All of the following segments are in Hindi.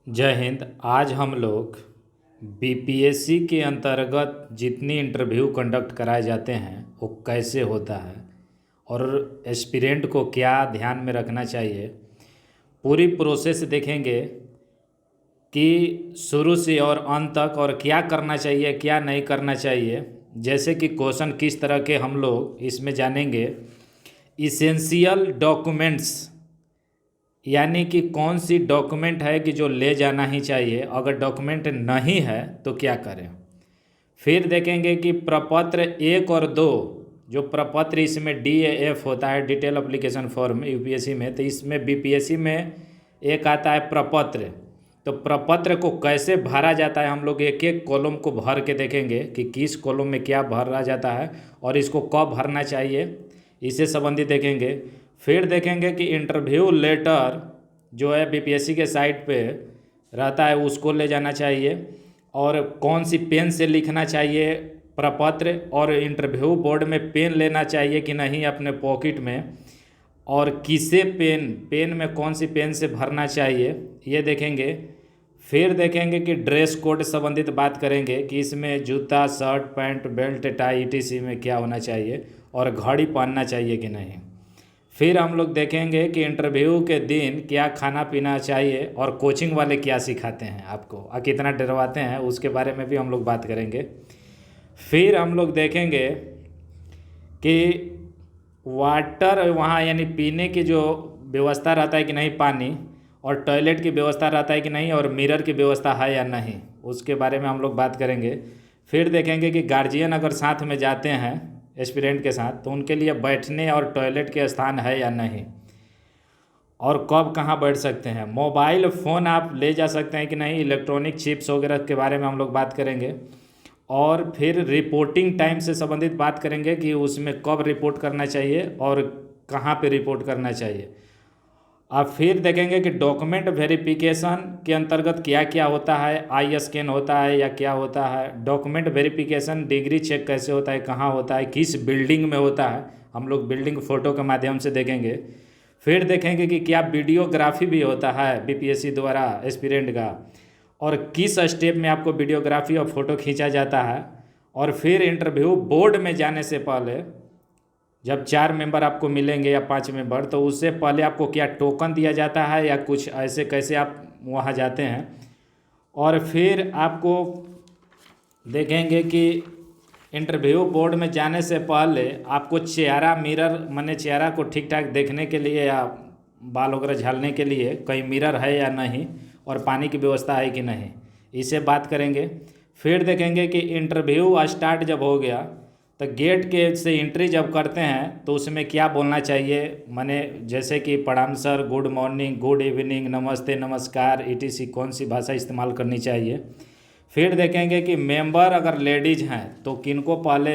जय हिंद। आज हम लोग बीपीएससी के अंतर्गत जितनी इंटरव्यू कंडक्ट कराए जाते हैं वो कैसे होता है और एस्पिरेंट को क्या ध्यान में रखना चाहिए, पूरी प्रोसेस देखेंगे कि शुरू से और अंत तक, और क्या करना चाहिए क्या नहीं करना चाहिए। जैसे कि क्वेश्चन किस तरह के हम लोग इसमें जानेंगे। इसेंशियल डॉक्यूमेंट्स यानी कि कौन सी डॉक्यूमेंट है कि जो ले जाना ही चाहिए, अगर डॉक्यूमेंट नहीं है तो क्या करें। फिर देखेंगे कि प्रपत्र 1 और 2, जो प्रपत्र इसमें DAF होता है, डिटेल एप्लीकेशन फॉर्म यूपीएससी में, तो इसमें बीपीएससी में एक आता है प्रपत्र। तो प्रपत्र को कैसे भरा जाता है, हम लोग एक एक कॉलम को भर के देखेंगे कि किस कॉलम में क्या भरा जाता है और इसको कब भरना चाहिए, इससे संबंधित देखेंगे। फिर देखेंगे कि इंटरव्यू लेटर जो है बीपीएससी के साइट पे रहता है उसको ले जाना चाहिए, और कौन सी पेन से लिखना चाहिए प्रपत्र, और इंटरव्यू बोर्ड में पेन लेना चाहिए कि नहीं अपने पॉकेट में, और किसे पेन में कौन सी पेन से भरना चाहिए, ये देखेंगे। फिर देखेंगे कि ड्रेस कोड संबंधित बात करेंगे कि इसमें जूता shirt pant belt tie ETC में क्या होना चाहिए, और घड़ी पहनना चाहिए कि नहीं। फिर हम लोग देखेंगे कि इंटरव्यू के दिन क्या खाना पीना चाहिए, और कोचिंग वाले क्या सिखाते हैं आपको और कितना डरवाते हैं, उसके बारे में भी हम लोग बात करेंगे। फिर हम लोग देखेंगे कि वाटर वहाँ यानी पीने की जो व्यवस्था रहता है कि नहीं पानी, और टॉयलेट की व्यवस्था रहता है कि नहीं, और मिरर की व्यवस्था है या नहीं, उसके बारे में हम लोग बात करेंगे। फिर देखेंगे कि गार्जियन अगर साथ में जाते हैं एस्पिरेंट के साथ तो उनके लिए बैठने और टॉयलेट के स्थान है या नहीं, और कब कहाँ बैठ सकते हैं। मोबाइल फ़ोन आप ले जा सकते हैं कि नहीं, इलेक्ट्रॉनिक चिप्स वगैरह के बारे में हम लोग बात करेंगे। और फिर रिपोर्टिंग टाइम से संबंधित बात करेंगे कि उसमें कब रिपोर्ट करना चाहिए और कहाँ पे रिपोर्ट करना चाहिए। अब फिर देखेंगे कि डॉक्यूमेंट वेरिफिकेशन के अंतर्गत क्या क्या होता है, आई स्कैन होता है या क्या होता है, डॉक्यूमेंट वेरिफिकेशन डिग्री चेक कैसे होता है, कहाँ होता है, किस बिल्डिंग में होता है, हम लोग बिल्डिंग फ़ोटो के माध्यम से देखेंगे। फिर देखेंगे कि क्या वीडियोग्राफी भी होता है बीपीएससी द्वारा एस्पिरेंट का, और किस स्टेप में आपको वीडियोग्राफी और फ़ोटो खींचा जाता है। और फिर इंटरव्यू बोर्ड में जाने से पहले जब 4 मेंबर आपको मिलेंगे या 5 मेंबर, तो उससे पहले आपको क्या टोकन दिया जाता है या कुछ ऐसे कैसे आप वहाँ जाते हैं। और फिर आपको देखेंगे कि इंटरव्यू बोर्ड में जाने से पहले आपको चेहरा मिरर माने चेहरा को ठीक ठाक देखने के लिए या बाल वगैरह झाड़ने के लिए कहीं मिरर है या नहीं, और पानी की व्यवस्था है कि नहीं, इसे बात करेंगे। फिर देखेंगे कि इंटरव्यू स्टार्ट जब हो गया तो गेट के से एंट्री जब करते हैं तो उसमें क्या बोलना चाहिए, माने जैसे कि प्रणाम sir, good morning, good evening, नमस्ते, नमस्कार, ETC कौन सी भाषा इस्तेमाल करनी चाहिए। फिर देखेंगे कि मेंबर अगर लेडीज़ हैं तो किनको पहले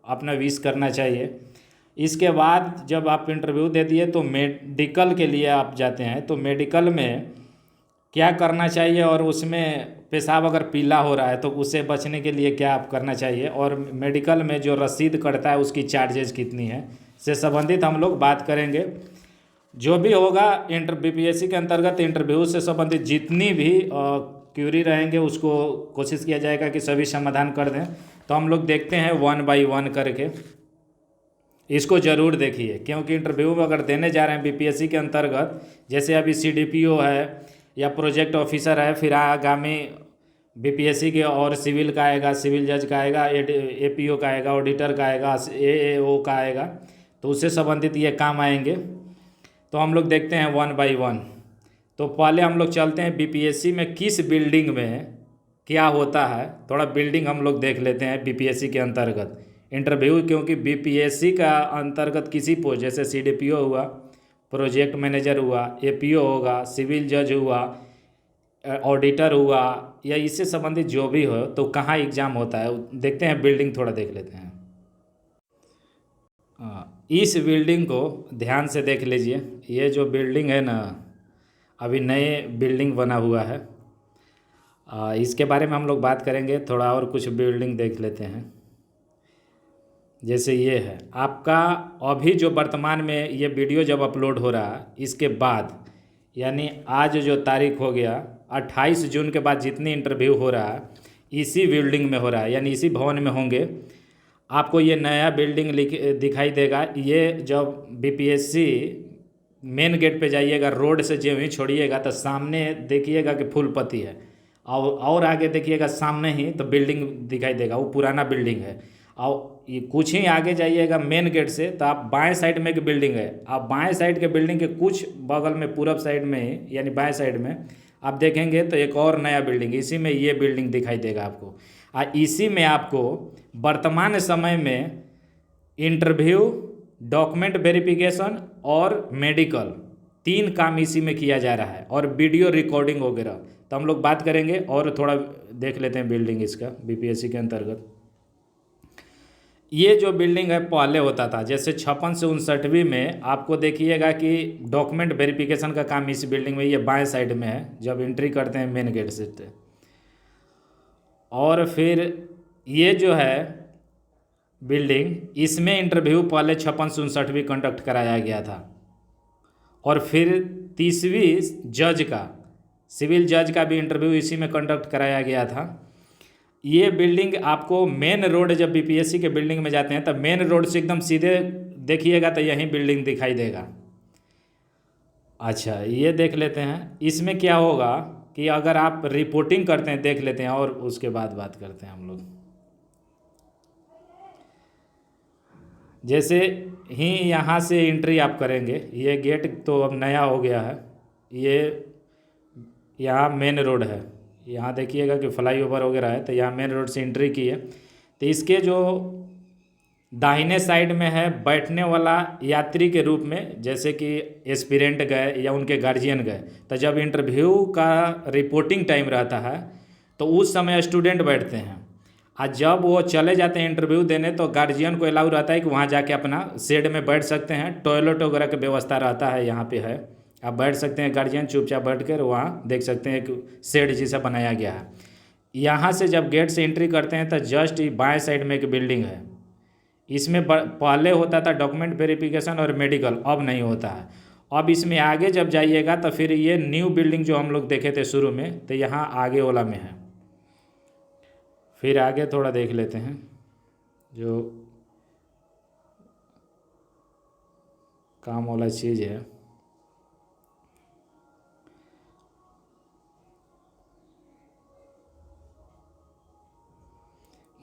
अपना विश करना चाहिए। इसके बाद जब आप इंटरव्यू दे दिए तो मेडिकल के लिए आप जाते हैं, तो मेडिकल में क्या करना चाहिए, और उसमें पेशाब अगर पीला हो रहा है तो उससे बचने के लिए क्या आप करना चाहिए, और मेडिकल में जो रसीद कटता है उसकी चार्जेस कितनी है, से संबंधित हम लोग बात करेंगे। जो भी होगा बीपीएससी के अंतर्गत इंटरव्यू से संबंधित जितनी भी क्यूरी रहेंगे उसको कोशिश किया जाएगा कि सभी समाधान कर दें। तो हम लोग देखते हैं 1 बाई 1 करके, इसको ज़रूर देखिए, क्योंकि इंटरव्यू में अगर देने जा रहे हैं बीपीएससी के अंतर्गत, जैसे अभी CDPO है या प्रोजेक्ट ऑफिसर है, फिर आगामी बीपीएससी के और सिविल का आएगा, सिविल जज का आएगा, APO का आएगा, ऑडिटर का आएगा, AAO का आएगा, तो उससे संबंधित ये काम आएंगे। तो हम लोग देखते हैं 1 बाई 1। तो पहले हम लोग चलते हैं बीपीएससी में किस बिल्डिंग में क्या होता है, थोड़ा बिल्डिंग हम लोग देख लेते हैं बीपीएससी के अंतर्गत इंटरव्यू, क्योंकि बीपीएससी का अंतर्गत किसी पोस्ट जैसे CDPO हुआ, प्रोजेक्ट मैनेजर हुआ, APO होगा, सिविल जज हुआ, ऑडिटर हुआ, या इससे संबंधित जो भी हो, तो कहाँ एग्ज़ाम होता है देखते हैं। बिल्डिंग थोड़ा देख लेते हैं। इस बिल्डिंग को ध्यान से देख लीजिए। ये जो बिल्डिंग है ना, अभी नए बिल्डिंग बना हुआ है, इसके बारे में हम लोग बात करेंगे। थोड़ा और कुछ बिल्डिंग देख लेते हैं। जैसे ये है आपका, अभी जो वर्तमान में ये वीडियो जब अपलोड हो रहा है इसके बाद, यानी आज जो तारीख हो गया 28 जून के बाद जितनी इंटरव्यू हो रहा है इसी बिल्डिंग में हो रहा है, यानी इसी भवन में होंगे। आपको ये नया बिल्डिंग दिखाई देगा। ये जब बीपीएससी मेन गेट पे जाइएगा, रोड से जो ही छोड़िएगा तो सामने देखिएगा कि फूलपति है, और आगे देखिएगा सामने ही तो बिल्डिंग दिखाई देगा, वो पुराना बिल्डिंग है। और ये कुछ ही आगे जाइएगा मेन गेट से तो आप बाएं साइड में एक बिल्डिंग है, आप बाएं साइड के बिल्डिंग के कुछ बगल में पूरब साइड में ही यानी बाएं साइड में आप देखेंगे तो एक और नया बिल्डिंग, इसी में ये बिल्डिंग दिखाई देगा आपको। इसी में आपको वर्तमान समय में इंटरव्यू, डॉक्यूमेंट वेरिफिकेशन और मेडिकल 3 काम इसी में किया जा रहा है, और वीडियो रिकॉर्डिंग वगैरह तो हम लोग बात करेंगे। और थोड़ा देख लेते हैं बिल्डिंग इसका बीपीएससी के अंतर्गत। ये जो बिल्डिंग है पहले होता था, जैसे 56 से 59वीं में आपको देखिएगा कि डॉक्यूमेंट वेरिफिकेशन का काम इस बिल्डिंग में, ये बाएं साइड में है जब एंट्री करते हैं मेन गेट से। और फिर ये जो है बिल्डिंग, इसमें इंटरव्यू पहले 56 से 59वीं कंडक्ट कराया गया था। और फिर 30वीं जज का, सिविल जज का भी इंटरव्यू इसी में कंडक्ट कराया गया था। ये बिल्डिंग आपको मेन रोड, जब बीपीएससी के बिल्डिंग में जाते हैं तब मेन रोड से एकदम सीधे देखिएगा तो यही बिल्डिंग दिखाई देगा। अच्छा, ये देख लेते हैं इसमें क्या होगा कि अगर आप रिपोर्टिंग करते हैं, देख लेते हैं और उसके बाद बात करते हैं हम लोग। जैसे ही यहाँ से एंट्री आप करेंगे, ये गेट तो अब नया हो गया है, ये यहाँ मेन रोड है, यहाँ देखिएगा कि फ्लाईओवर वगैरह है, तो यहाँ मेन रोड से एंट्री की है। तो इसके जो दाहिने साइड में है बैठने वाला यात्री के रूप में, जैसे कि एस्पिरेंट गए या उनके गार्जियन गए, तो जब इंटरव्यू का रिपोर्टिंग टाइम रहता है तो उस समय स्टूडेंट बैठते हैं। और जब वो चले जाते हैं इंटरव्यू देने तो गार्जियन को अलाउ रहता है कि वहाँ जाके अपना शेड में बैठ सकते हैं। टॉयलेट वगैरह की व्यवस्था रहता है, यहाँ पे है, आप बैठ सकते हैं, गार्जियन चुपचाप बैठ कर वहाँ देख सकते हैं, एक शेड जैसा बनाया गया है। यहाँ से जब गेट से एंट्री करते हैं तो जस्ट बाएं साइड में एक बिल्डिंग है, इसमें पहले होता था डॉक्यूमेंट वेरिफिकेशन और मेडिकल, अब नहीं होता है। अब इसमें आगे जब जाइएगा तो फिर ये न्यू बिल्डिंग जो हम लोग देखे थे शुरू में, तो यहाँ आगे वाला में है। फिर आगे थोड़ा देख लेते हैं जो काम वाला चीज़ है।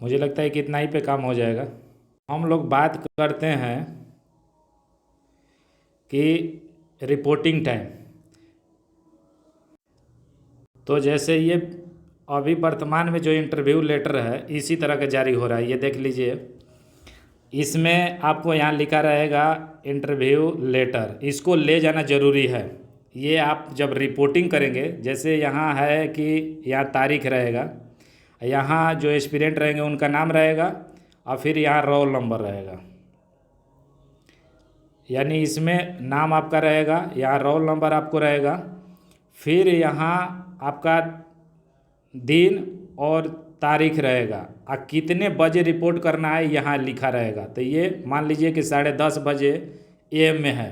मुझे लगता है कि इतना ही पे काम हो जाएगा। हम लोग बात करते हैं कि रिपोर्टिंग टाइम, तो जैसे ये अभी वर्तमान में जो इंटरव्यू लेटर है इसी तरह का जारी हो रहा है, ये देख लीजिए। इसमें आपको यहाँ लिखा रहेगा इंटरव्यू लेटर, इसको ले जाना ज़रूरी है। ये आप जब रिपोर्टिंग करेंगे, जैसे यहाँ है कि यहाँ तारीख रहेगा, यहाँ जो एस्पिरेंट रहेंगे उनका नाम रहेगा, और फिर यहाँ रोल नंबर रहेगा, यानी इसमें नाम आपका रहेगा, यहाँ रोल नंबर आपको रहेगा, फिर यहाँ आपका दिन और तारीख रहेगा, और कितने बजे रिपोर्ट करना है यहाँ लिखा रहेगा। तो ये मान लीजिए कि 10:30 बजे AM में है,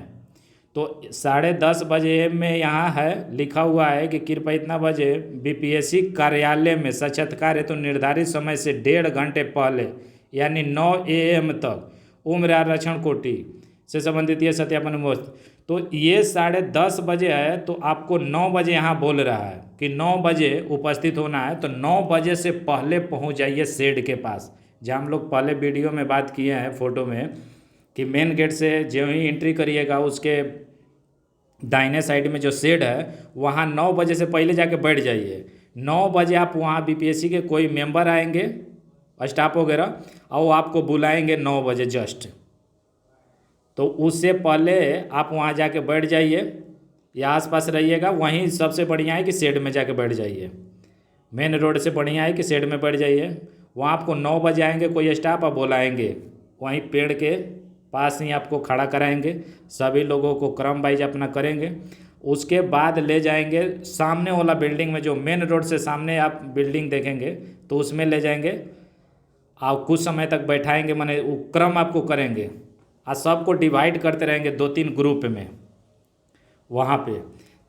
तो 10:30 बजे AM में यहाँ है लिखा हुआ है कि कृपया इतना बजे बीपीएससी कार्यालय में साक्षात्कार है, तो निर्धारित समय से 1.5 घंटे पहले यानी 9 AM तक उम्र आरक्षण कोटि से संबंधित ये सत्यापन तो ये 10:30 बजे है, तो आपको 9 बजे यहाँ बोल रहा है कि 9 बजे उपस्थित होना है, तो 9 बजे से पहले पहुँच जाइए शेड के पास। जहाँ हम लोग पहले वीडियो में बात किए हैं फोटो में कि मेन गेट से जो ही एंट्री करिएगा उसके दाहिने साइड में जो शेड है वहाँ 9 बजे से पहले जाके बैठ जाइए। 9 बजे आप वहाँ बीपीएससी के कोई मेंबर आएंगे, स्टाफ वगैरह, और वो आपको बुलाएंगे 9 बजे जस्ट, तो उससे पहले आप वहाँ जाके बैठ जाइए या आसपास रहिएगा। वहीं सबसे बढ़िया है कि शेड में जाके बैठ जाइए, मेन रोड से बढ़िया है कि शेड में बैठ जाइए। वहाँ आपको 9 बजे आएंगे कोई स्टाफ आप बुलाएंगे, वहीं पेड़ के पास ही आपको खड़ा कराएंगे, सभी लोगों को क्रम वाइज अपना करेंगे। उसके बाद ले जाएंगे सामने वाला बिल्डिंग में, जो मेन रोड से सामने आप बिल्डिंग देखेंगे तो उसमें ले जाएंगे, आप कुछ समय तक बैठाएंगे, माने वो क्रम आपको करेंगे, और सबको डिवाइड करते रहेंगे 2-3 ग्रुप में वहाँ पे।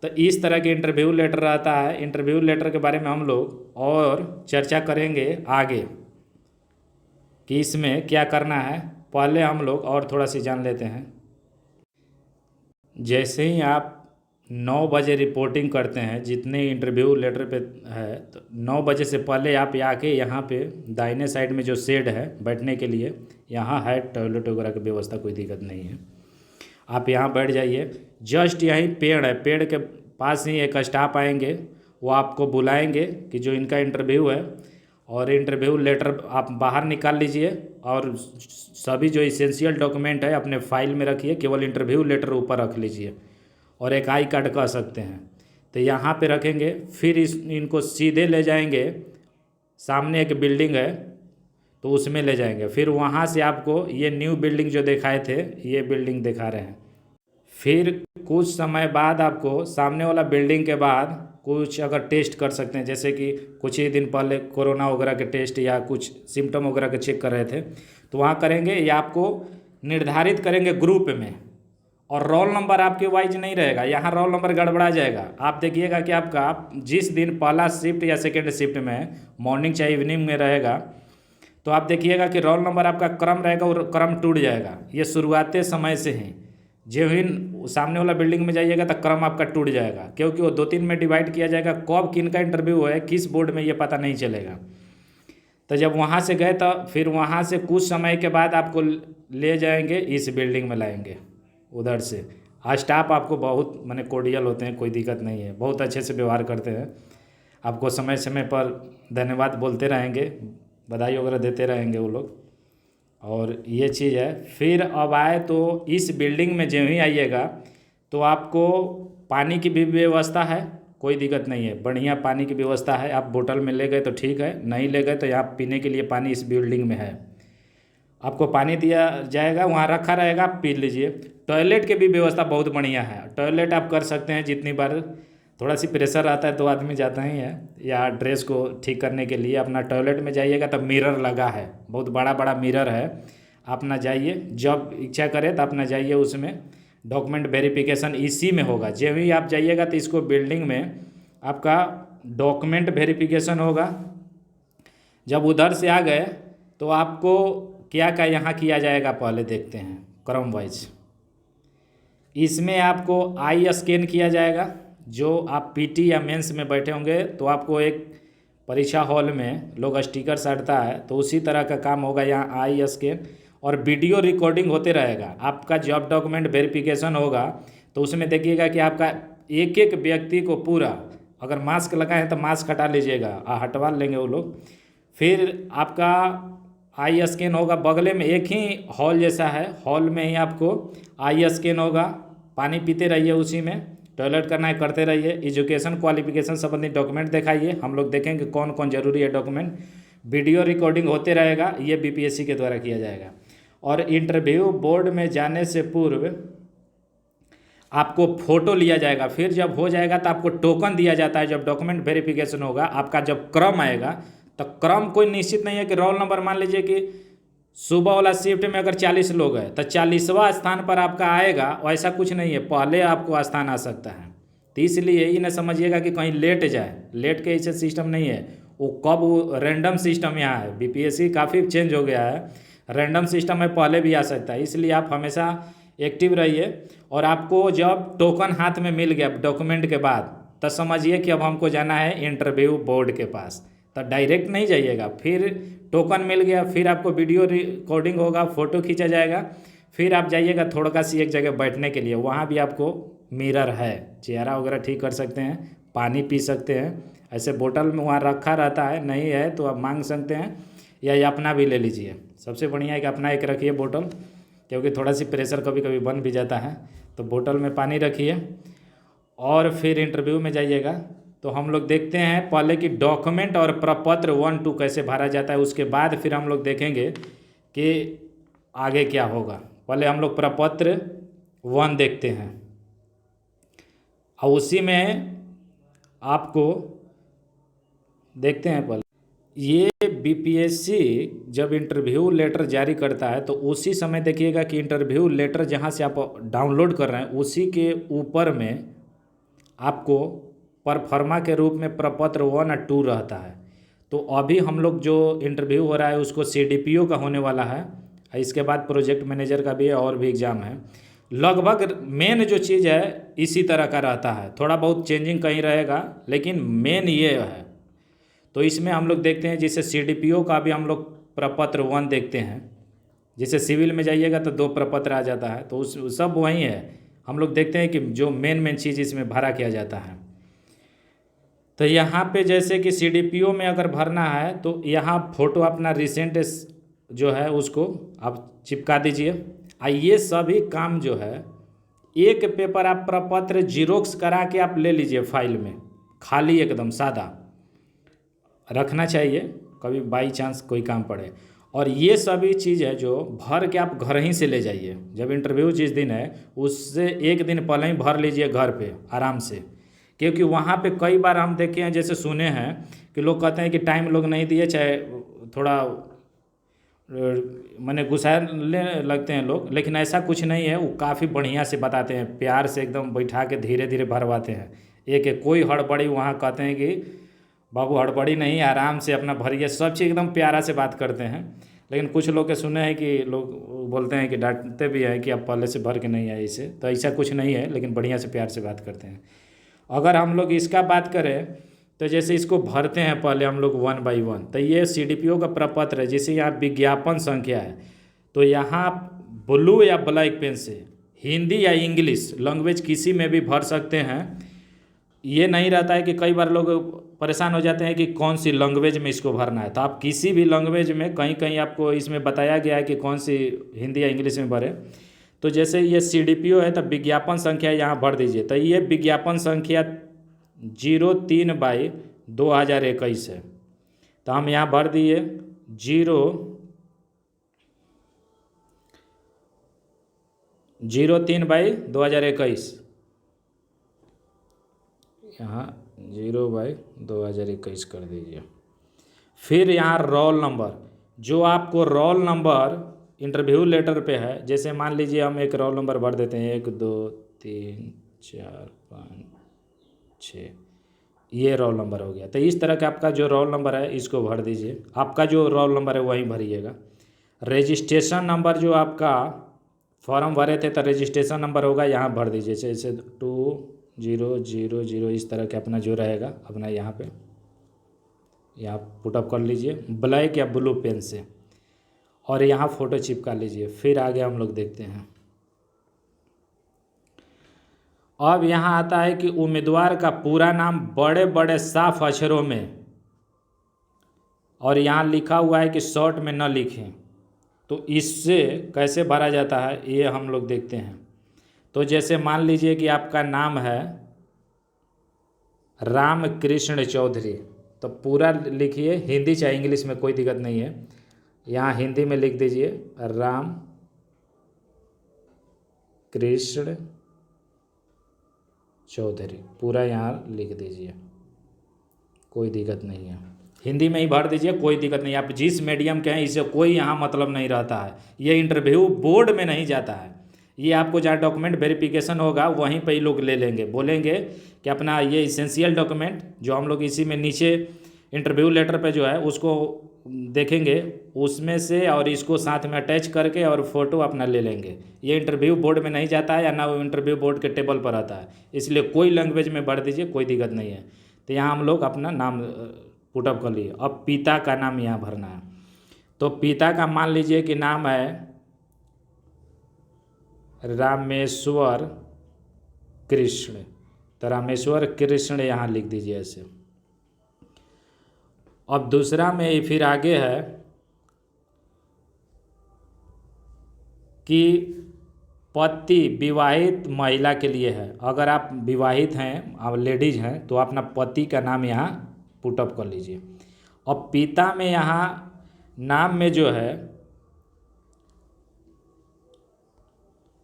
तो इस तरह के इंटरव्यू लेटर रहता है। इंटरव्यू लेटर के बारे में हम लोग और चर्चा करेंगे आगे कि इसमें क्या करना है। पहले हम लोग और थोड़ा सी जान लेते हैं। जैसे ही आप 9 बजे रिपोर्टिंग करते हैं, जितने इंटरव्यू लेटर पे है, तो 9 बजे से पहले आप आके यहाँ पे दाहिने साइड में जो शेड है बैठने के लिए, यहाँ है टॉयलेट वगैरह की व्यवस्था, कोई दिक्कत नहीं है। आप यहाँ बैठ जाइए। जस्ट यहीं पेड़ है, पेड़ के पास ही एक स्टाफ आएंगे, वो आपको बुलाएंगे कि जो इनका इंटरव्यू है, और इंटरव्यू लेटर आप बाहर निकाल लीजिए और सभी जो इसेंशियल डॉक्यूमेंट है अपने फाइल में रखिए, केवल इंटरव्यू लेटर ऊपर रख लीजिए और एक आई कार्ड कह सकते हैं, तो यहाँ पे रखेंगे। फिर इनको सीधे ले जाएंगे, सामने एक बिल्डिंग है तो उसमें ले जाएंगे। फिर वहाँ से आपको ये न्यू बिल्डिंग जो दिखाए थे, ये बिल्डिंग दिखा रहे हैं। फिर कुछ समय बाद आपको सामने वाला बिल्डिंग के बाद कुछ अगर टेस्ट कर सकते हैं, जैसे कि कुछ ही दिन पहले कोरोना वगैरह के टेस्ट या कुछ सिम्टम वगैरह के चेक कर रहे थे, तो वहाँ करेंगे। या आपको निर्धारित करेंगे ग्रुप में, और रोल नंबर आपके वाइज नहीं रहेगा, यहाँ रोल नंबर गड़बड़ा जाएगा। आप देखिएगा कि आपका जिस दिन पहला शिफ्ट या सेकेंड शिफ्ट में मॉर्निंग चाहे इवनिंग में रहेगा, तो आप देखिएगा कि रोल नंबर आपका क्रम रहेगा और क्रम टूट जाएगा। ये शुरुआती समय से ही जो ही सामने वाला बिल्डिंग में जाइएगा तो क्रम आपका टूट जाएगा, क्योंकि वो 2-3 में डिवाइड किया जाएगा। कब किन का इंटरव्यू है, किस बोर्ड में, ये पता नहीं चलेगा। तो जब वहाँ से गए तो फिर वहाँ से कुछ समय के बाद आपको ले जाएंगे, इस बिल्डिंग में लाएंगे उधर से। स्टाफ आपको बहुत माने कोर्डियल होते हैं, कोई दिक्कत नहीं है, बहुत अच्छे से व्यवहार करते हैं। आपको समय समय पर धन्यवाद बोलते रहेंगे, बधाई वगैरह देते रहेंगे वो लोग, और ये चीज़ है। फिर अब आए तो इस बिल्डिंग में जो ही आइएगा तो आपको पानी की भी व्यवस्था है, कोई दिक्कत नहीं है, बढ़िया पानी की व्यवस्था है। आप बोतल में ले गए तो ठीक है, नहीं ले गए तो यहाँ पीने के लिए पानी इस बिल्डिंग में है, आपको पानी दिया जाएगा, वहाँ रखा रहेगा, आप पी लीजिए। टॉयलेट की भी व्यवस्था बहुत बढ़िया है। टॉयलेट आप कर सकते हैं जितनी बार, थोड़ा सी प्रेशर आता है तो आदमी जाता ही है, या ड्रेस को ठीक करने के लिए अपना टॉयलेट में जाइएगा तो मिरर लगा है, बहुत बड़ा बड़ा मिरर है। अपना जाइए, जब इच्छा करे तो अपना जाइए, उसमें डॉक्यूमेंट वेरिफिकेशन इसी में होगा। जब ही आप जाइएगा तो इसको बिल्डिंग में आपका डॉक्यूमेंट वेरिफिकेशन होगा। जब उधर से आ गए तो आपको क्या क्या यहाँ किया जाएगा पहले देखते हैं क्रम वाइज। इसमें आपको आई स्कैन किया जाएगा। जो आप पीटी या मेंस में बैठे होंगे तो आपको एक परीक्षा हॉल में लोग स्टिकर साटता है, तो उसी तरह का काम होगा यहाँ आई स्कैन। और वीडियो रिकॉर्डिंग होते रहेगा। आपका जॉब डॉक्यूमेंट वेरिफिकेशन होगा तो उसमें देखिएगा कि आपका एक एक व्यक्ति को पूरा, अगर मास्क लगाए हैं तो मास्क हटा लीजिएगा, हटवा लेंगे वो लोग। फिर आपका आई स्कैन होगा, बगले में एक ही हॉल जैसा है, हॉल में ही आपको आई स्कैन होगा। पानी पीते रहिए, उसी में टॉयलेट करना है करते रहिए। एजुकेशन क्वालिफिकेशन संबंधी डॉक्यूमेंट दिखाइए, हम लोग देखेंगे कौन कौन जरूरी है डॉक्यूमेंट। वीडियो रिकॉर्डिंग होते रहेगा, ये बीपीएससी के द्वारा किया जाएगा। और इंटरव्यू बोर्ड में जाने से पूर्व आपको फ़ोटो लिया जाएगा। फिर जब हो जाएगा तो आपको टोकन दिया जाता है। जब डॉक्यूमेंट वेरिफिकेशन होगा, आपका जब क्रम आएगा, तो क्रम कोई निश्चित नहीं है कि रोल नंबर, मान लीजिए कि सुबह वाला शिफ्ट में अगर 40 लोग हैं तो 40वां स्थान पर आपका आएगा, ऐसा कुछ नहीं है, पहले आपको स्थान आ सकता है। तो इसलिए ये न समझिएगा कि कहीं लेट जाए, लेट के ऐसे सिस्टम नहीं है। वो कब रैंडम सिस्टम यहाँ है, बीपीएससी काफ़ी चेंज हो गया है, रैंडम सिस्टम में पहले भी आ सकता है। इसलिए आप हमेशा एक्टिव रहिए। और आपको जब टोकन हाथ में मिल गया डॉक्यूमेंट के बाद, तो समझिए कि अब हमको जाना है इंटरव्यू बोर्ड के पास, तो डायरेक्ट नहीं जाइएगा। फिर टोकन मिल गया, फिर आपको वीडियो रिकॉर्डिंग होगा, फ़ोटो खींचा जाएगा, फिर आप जाइएगा थोड़ा सी एक जगह बैठने के लिए। वहाँ भी आपको मिरर है, चेहरा वगैरह ठीक कर सकते हैं, पानी पी सकते हैं। ऐसे बोतल में वहाँ रखा रहता है, नहीं है तो आप मांग सकते हैं, या ये अपना भी ले लीजिए। सबसे बढ़िया है कि अपना एक रखिए बोतल, क्योंकि थोड़ा सी प्रेशर कभी कभी बन भी जाता है। तो बोतल में पानी रखिए और फिर इंटरव्यू में जाइएगा। तो हम लोग देखते हैं पहले कि डॉक्यूमेंट और प्रपत्र 1-2 कैसे भरा जाता है, उसके बाद फिर हम लोग देखेंगे कि आगे क्या होगा। पहले हम लोग प्रपत्र 1 देखते हैं, और उसी में आपको देखते हैं। पहले ये बीपीएससी जब इंटरव्यू लेटर जारी करता है तो उसी समय देखिएगा कि इंटरव्यू लेटर जहाँ से आप डाउनलोड कर रहे हैं उसी के ऊपर में आपको परफॉर्मा के रूप में प्रपत्र 1 और 2 रहता है। तो अभी हम लोग जो इंटरव्यू हो रहा है उसको CDPO का होने वाला है, इसके बाद प्रोजेक्ट मैनेजर का भी और भी एग्ज़ाम है। लगभग मेन जो चीज़ है इसी तरह का रहता है, थोड़ा बहुत चेंजिंग कहीं रहेगा लेकिन मेन ये है। तो इसमें हम लोग देखते हैं जैसे CDPO का भी हम लोग प्रपत्र 1 देखते हैं, जैसे सिविल में जाइएगा तो 2 प्रपत्र आ जाता है, तो उस सब वही है। हम लोग देखते हैं कि जो मेन चीज़ इसमें भरा किया जाता है। तो यहाँ पे जैसे कि CDPO में अगर भरना है तो यहाँ फ़ोटो अपना रिसेंट जो है उसको आप चिपका दीजिए। ये सभी काम जो है एक पेपर आप प्रपत्र जीरोक्स करा के आप ले लीजिए फाइल में, खाली एकदम सादा रखना चाहिए, कभी बाई चांस कोई काम पड़े। और ये सभी चीज़ है जो भर के आप घर ही से ले जाइए। जब इंटरव्यू जिस दिन है उससे एक दिन पहले ही भर लीजिए घर पे आराम से, क्योंकि वहाँ पे कई बार हम देखे हैं, जैसे सुने हैं कि लोग कहते हैं कि टाइम लोग नहीं दिए, चाहे थोड़ा मैंने गुस्साने लगते हैं लोग, लेकिन ऐसा कुछ नहीं है। वो काफ़ी बढ़िया से बताते हैं, प्यार से एकदम बैठा के धीरे धीरे भरवाते हैं। एक कोई हड़बड़ी वहाँ कहते हैं कि बाबू हड़बड़ी नहीं, आराम से अपना भरिए, सब चीज़ एकदम प्यारा से बात करते हैं। लेकिन कुछ लोग के सुने हैं कि लोग बोलते हैं कि डांटते भी हैं कि आप पहले से भर के नहीं आए इसे, तो ऐसा कुछ नहीं है, लेकिन बढ़िया से प्यार से बात करते हैं। अगर हम लोग इसका बात करें तो जैसे इसको भरते हैं पहले हम लोग 1 बाई 1, तो ये CDPO का प्रपत्र है। जैसे यहाँ विज्ञापन संख्या है तो यहाँ ब्लू या ब्लैक पेन से हिंदी या इंग्लिश लैंग्वेज किसी में भी भर सकते हैं। ये नहीं रहता है कि कई बार लोग परेशान हो जाते हैं कि कौन सी लैंग्वेज में इसको भरना है, तो आप किसी भी लैंग्वेज में, कहीं कहीं आपको इसमें बताया गया है कि कौन सी हिंदी या इंग्लिश में भरे। तो जैसे ये CDPO है तो विज्ञापन संख्या यहाँ भर दीजिए। तो ये विज्ञापन संख्या 03/2021 है, तो हम यहाँ भर दिए 03/2021, यहाँ 0/2021 कर दीजिए। फिर यहाँ रोल नंबर, जो आपको रोल नंबर इंटरव्यू लेटर पे है, जैसे मान लीजिए हम एक रोल नंबर भर देते हैं 1 2 3 4 5 6, ये रोल नंबर हो गया। तो इस तरह का आपका जो रोल नंबर है इसको भर दीजिए, आपका जो रोल नंबर है वही भरिएगा। रजिस्ट्रेशन नंबर जो आपका फॉर्म भरे थे तो रजिस्ट्रेशन नंबर होगा, यहाँ भर दीजिए। जैसे 2000 इस तरह के अपना जो रहेगा अपना यहाँ पे यहाँ पुटअप कर लीजिए ब्लैक या ब्लू पेन से, और यहाँ फ़ोटो चिपका लीजिए। फिर आगे हम लोग देखते हैं। अब यहाँ आता है कि उम्मीदवार का पूरा नाम बड़े बड़े साफ अक्षरों में, और यहाँ लिखा हुआ है कि शॉर्ट में न लिखें। तो इससे कैसे भरा जाता है ये हम लोग देखते हैं। तो जैसे मान लीजिए कि आपका नाम है रामकृष्ण चौधरी, तो पूरा लिखिए, हिंदी चाहे इंग्लिश में कोई दिक्कत नहीं है। यहाँ हिंदी में लिख दीजिए राम कृष्ण चौधरी, पूरा यहाँ लिख दीजिए, कोई दिक्कत नहीं है। हिंदी में ही भर दीजिए, कोई दिक्कत नहीं। आप जिस मीडियम के हैं इससे कोई यहाँ मतलब नहीं रहता है। ये इंटरव्यू बोर्ड में नहीं जाता है, ये आपको जहाँ डॉक्यूमेंट वेरिफिकेशन होगा वहीं पे ही लोग ले लेंगे, बोलेंगे कि अपना ये इसेंशियल डॉक्यूमेंट जो हम लोग इसी में नीचे इंटरव्यू लेटर पे जो है उसको देखेंगे उसमें से, और इसको साथ में अटैच करके और फोटो अपना ले लेंगे। ये इंटरव्यू बोर्ड में नहीं जाता है, या ना वो इंटरव्यू बोर्ड के टेबल पर आता है। इसलिए कोई लैंग्वेज में भर दीजिए, कोई दिक्कत नहीं है। तो यहाँ हम लोग अपना नाम पुटअप कर लिए। अब पिता का नाम यहाँ भरना है। तो पिता का मान लीजिए कि नाम है रामेश्वर कृष्ण, तो रामेश्वर कृष्ण यहाँ लिख दीजिए ऐसे। अब दूसरा में फिर आगे है कि पति विवाहित महिला के लिए है। अगर आप विवाहित हैं, आप लेडीज हैं, तो अपना पति का नाम यहाँ पुटअप कर लीजिए। अब पिता में यहाँ नाम में जो है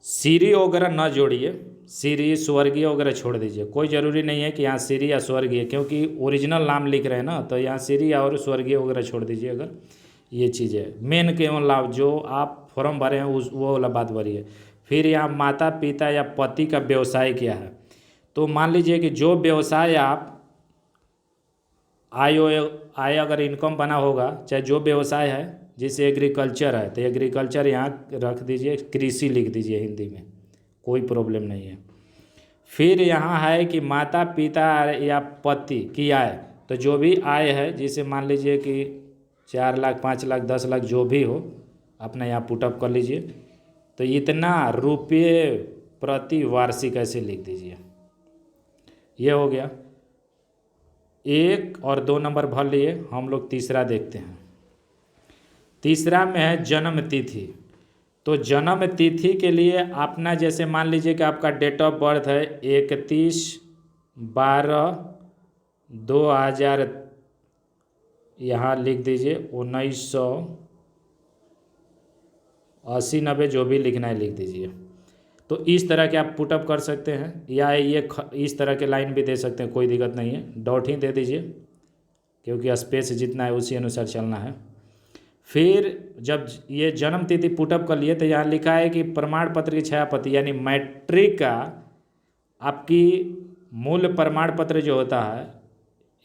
श्री वगैरह न जोड़िए, श्री स्वर्गीय वगैरह छोड़ दीजिए। कोई ज़रूरी नहीं है कि यहाँ श्री या स्वर्गीय, क्योंकि ओरिजिनल नाम लिख रहे हैं ना, तो यहाँ श्री और स्वर्गीय वगैरह छोड़ दीजिए। अगर ये चीज़ है मेन केवल लाभ जो आप फॉर्म भरे हैं उस वो वाला बात भरिए। फिर यहाँ माता पिता या पति का व्यवसाय क्या है, तो मान लीजिए कि जो व्यवसाय आप आय अगर इनकम बना होगा, चाहे जो व्यवसाय है, जैसे एग्रीकल्चर है तो एग्रीकल्चर यहाँ रख दीजिए, कृषि लिख दीजिए हिंदी में, कोई प्रॉब्लम नहीं है। फिर यहाँ है कि माता पिता या पति की आय, तो जो भी आय है, जिसे मान लीजिए कि 4 लाख 5 लाख 10 लाख जो भी हो, अपना यहाँ पुटअप कर लीजिए। तो इतना रुपये प्रति वार्षिक ऐसे लिख दीजिए। ये हो गया, 1 और 2 नंबर भर लिए। हम लोग तीसरा देखते हैं। तीसरा में है जन्म तिथि। तो जन्म तिथि के लिए अपना, जैसे मान लीजिए कि आपका डेट ऑफ बर्थ है 31/12/2000, यहाँ लिख दीजिए 1980-90 जो भी लिखना है लिख दीजिए। तो इस तरह के आप पुटअप कर सकते हैं, या ये इस तरह के लाइन भी दे सकते हैं, कोई दिक्कत नहीं है। डॉट ही दे दीजिए, क्योंकि स्पेस जितना है उसी अनुसार चलना है। फिर जब ये जन्म तिथि पुटअप कर लिए तो यहाँ लिखा है कि प्रमाण पत्र की छायाप्रति, यानी मैट्रिक का आपकी मूल प्रमाण पत्र जो होता है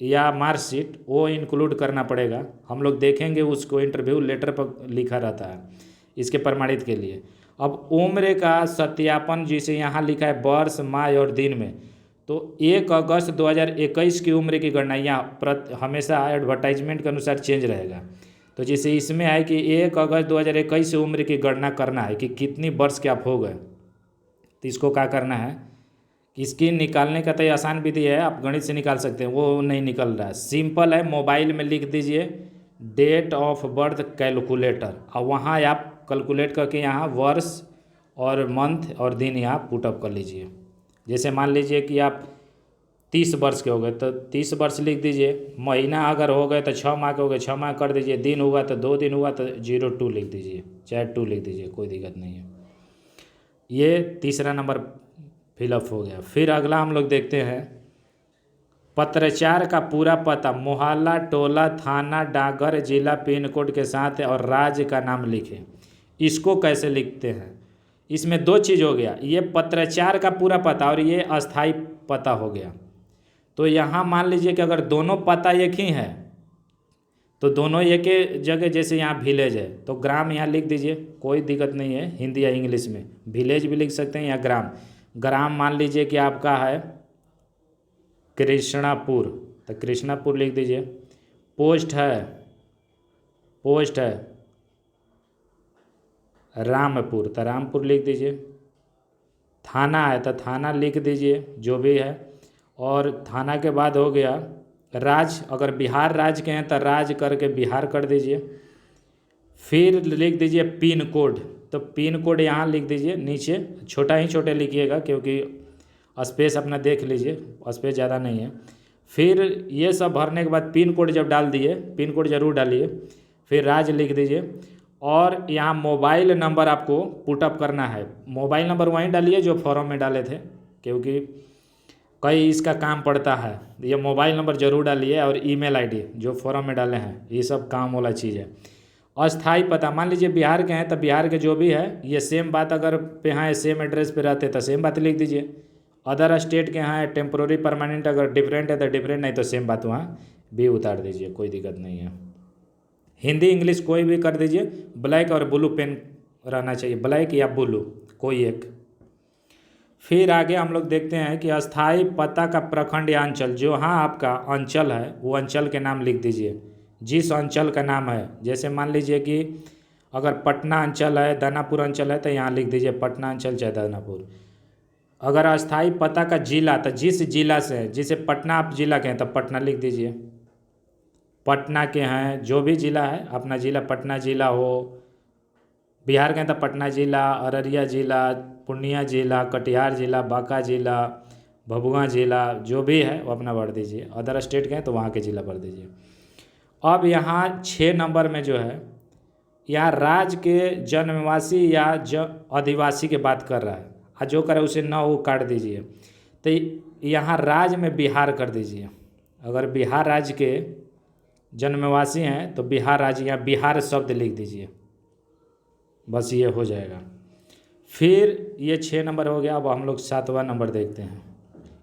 या मार्कशीट, वो इंक्लूड करना पड़ेगा। हम लोग देखेंगे उसको, इंटरव्यू लेटर पर लिखा रहता है इसके प्रमाणित के लिए। अब उम्र का सत्यापन, जिसे यहाँ लिखा है वर्ष माह और दिन में, तो 1 अगस्त 2021 की उम्र की गणना यहाँ हमेशा एडवर्टाइजमेंट के अनुसार चेंज रहेगा। तो जैसे इसमें है कि 1 अगस्त 2021 से उम्र की गणना करना है कि कितनी वर्ष के आप हो गए। तो इसको क्या करना है, इसकी निकालने का तो आसान विधि है, आप गणित से निकाल सकते हैं, वो नहीं निकल रहा है। सिंपल है, मोबाइल में लिख दीजिए डेट ऑफ बर्थ कैलकुलेटर, और वहाँ आप कैलकुलेट करके यहाँ वर्ष और मंथ और दिन यहाँ पुटअप कर लीजिए। जैसे मान लीजिए कि आप 30 वर्ष के हो गए तो 30 वर्ष लिख दीजिए। महीना अगर हो गए तो 6 माह के हो गए 6 माह कर दीजिए। दिन हुआ तो 2 दिन हुआ तो 02 लिख दीजिए, चाहे 2 लिख दीजिए, कोई दिक्कत नहीं है। ये तीसरा नंबर फिलअप हो गया। फिर अगला हम लोग देखते हैं, पत्राचार का पूरा पता, मोहल्ला, टोला, थाना, डाकघर, जिला, पिन कोड के साथ और राज्य का नाम लिखें। इसको कैसे लिखते हैं, इसमें 2 चीज़ हो गया, ये पत्राचार का पूरा पता और ये अस्थाई पता हो गया। तो यहाँ मान लीजिए कि अगर दोनों पता एक ही है तो दोनों एक ही जगह, जैसे यहाँ विलेज है तो ग्राम यहाँ लिख दीजिए, कोई दिक्कत नहीं है, हिंदी या इंग्लिश में विलेज भी लिख सकते हैं या ग्राम। ग्राम मान लीजिए कि आपका है कृष्णापुर, तो कृष्णापुर लिख दीजिए। पोस्ट है रामपुर, तो रामपुर लिख दीजिए। थाना है तो थाना लिख दीजिए, जो भी है। और थाना के बाद हो गया राज्य, अगर बिहार राज्य के हैं तो राज्य करके बिहार कर दीजिए। फिर लिख दीजिए पिन कोड, तो पिन कोड यहाँ लिख दीजिए नीचे, छोटा ही छोटे लिखिएगा क्योंकि स्पेस अपना देख लीजिए, स्पेस ज़्यादा नहीं है। फिर ये सब भरने के बाद पिन कोड जब डाल दिए, पिन कोड जरूर डालिए, फिर राज्य लिख दीजिए। और यहाँ मोबाइल नंबर आपको पुटअप करना है। मोबाइल नंबर वहीं डालिए जो फॉर्म में डाले थे, क्योंकि कई इसका काम पड़ता है। ये मोबाइल नंबर जरूर डालिए और ईमेल आईडी जो फॉर्म में डाले हैं, ये सब काम वाला चीज़ है। अस्थाई पता, मान लीजिए बिहार के हैं तो बिहार के जो भी है, ये सेम बात अगर पे हैं सेम एड्रेस पे रहते तो सेम बात लिख दीजिए। अदर स्टेट के हैं टेम्पोररी परमानेंट अगर डिफरेंट है तो डिफरेंट, नहीं तो सेम बात वहाँ भी उतार दीजिए, कोई दिक्कत नहीं है। हिंदी इंग्लिश कोई भी कर दीजिए। ब्लैक और ब्लू पेन रहना चाहिए, ब्लैक या ब्लू कोई एक। फिर आगे हम लोग देखते हैं कि अस्थाई पता का प्रखंड या अंचल, जो हाँ आपका अंचल है वो अंचल के नाम लिख दीजिए, जिस अंचल का नाम है। जैसे मान लीजिए कि अगर पटना अंचल है, दानापुर अंचल है, तो यहाँ लिख दीजिए पटना अंचल चाहे दानापुर। अगर अस्थाई पता का जिला, तो जिस जिला से है, जैसे पटना आप जिला के हैं तो पटना लिख दीजिए। पटना के हैं जो भी जिला है, अपना जिला पटना जिला हो, बिहार के हैं तो पटना जिला, अररिया जिला, पूर्णिया जिला, कटिहार जिला, बांका जिला, भभुआ जिला, जो भी है वो अपना भर दीजिए। अदर स्टेट के हैं तो वहाँ के जिला भर दीजिए। अब यहाँ 6 नंबर में जो है, यहाँ राज्य के जन्मवासी या अधिवासी की बात कर रहा है, जो करे उसे न वो काट दीजिए। तो यहाँ राज्य में बिहार कर दीजिए। अगर बिहार राज्य के जन्मवासी हैं तो बिहार राज्य, यहाँ बिहार शब्द लिख दीजिए, बस ये हो जाएगा। फिर ये 6 नंबर हो गया। अब हम लोग 7वां नंबर देखते हैं।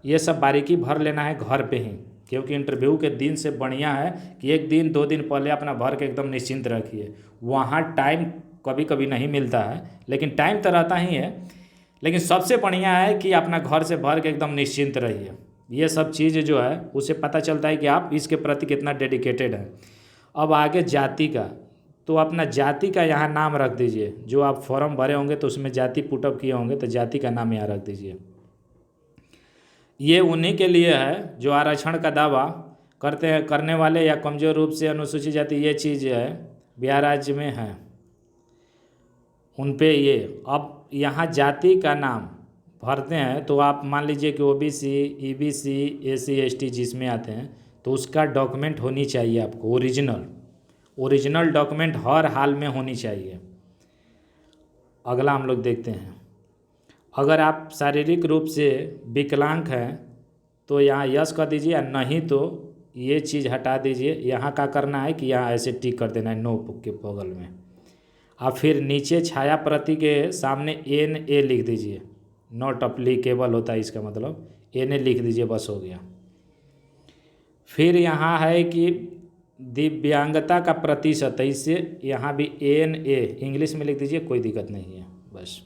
ये सब बारीकी भर लेना है घर पे ही, क्योंकि इंटरव्यू के दिन से बढ़िया है कि एक दिन 2 दिन पहले अपना भर के एकदम निश्चिंत रखिए। वहाँ टाइम कभी कभी नहीं मिलता है, लेकिन टाइम तो रहता ही है, लेकिन सबसे बढ़िया है कि अपना घर से भर के एकदम निश्चिंत रहिए। ये सब चीज़ जो है उससे पता चलता है कि आप इसके प्रति कितना डेडिकेटेड हैं। अब आगे जाति का, तो अपना जाति का यहाँ नाम रख दीजिए। जो आप फॉर्म भरे होंगे तो उसमें जाति पुटअप किए होंगे, तो जाति का नाम यहाँ रख दीजिए। ये उन्हीं के लिए है जो आरक्षण का दावा करते हैं, करने वाले या कमज़ोर रूप से अनुसूचित जाति, ये चीज़ है बिहार राज्य में है उन पे ये। अब यहाँ जाति का नाम भरते हैं तो आप मान लीजिए कि ओबीसी, ईबीसी, एससी, एसटी जिसमें आते हैं, तो उसका डॉक्यूमेंट होनी चाहिए आपको ओरिजिनल डॉक्यूमेंट हर हाल में होनी चाहिए। अगला हम लोग देखते हैं, अगर आप शारीरिक रूप से विकलांग हैं तो यहाँ यस कर दीजिए, या नहीं तो ये चीज़ हटा दीजिए। यहाँ का करना है कि यहाँ ऐसे टिक कर देना है नो के बगल में। आप फिर नीचे छाया प्रति के सामने NA लिख दीजिए, नॉट अप्लीकेबल होता है इसका मतलब, NA लिख दीजिए, बस हो गया। फिर यहाँ है कि दिव्यांगता का प्रतिशत, इससे यहाँ भी NA इंग्लिश में लिख दीजिए, कोई दिक्कत नहीं है बस।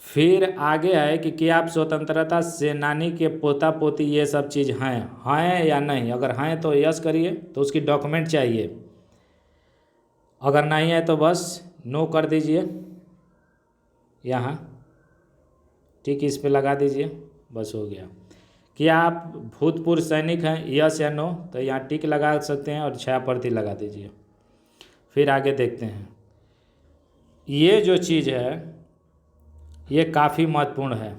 फिर आगे है कि क्या आप स्वतंत्रता सेनानी के पोता पोती ये सब चीज़ हैं या नहीं। अगर हैं तो यस करिए, तो उसकी डॉक्यूमेंट चाहिए। अगर नहीं है तो बस नो कर दीजिए, यहाँ ठीक इस पे लगा दीजिए, बस हो गया। क्या आप भूतपूर्व सैनिक हैं, यस या नो, तो यहाँ टिक लगा सकते हैं और छायाप्रति लगा दीजिए। फिर आगे देखते हैं, ये जो चीज़ है ये काफ़ी महत्वपूर्ण है।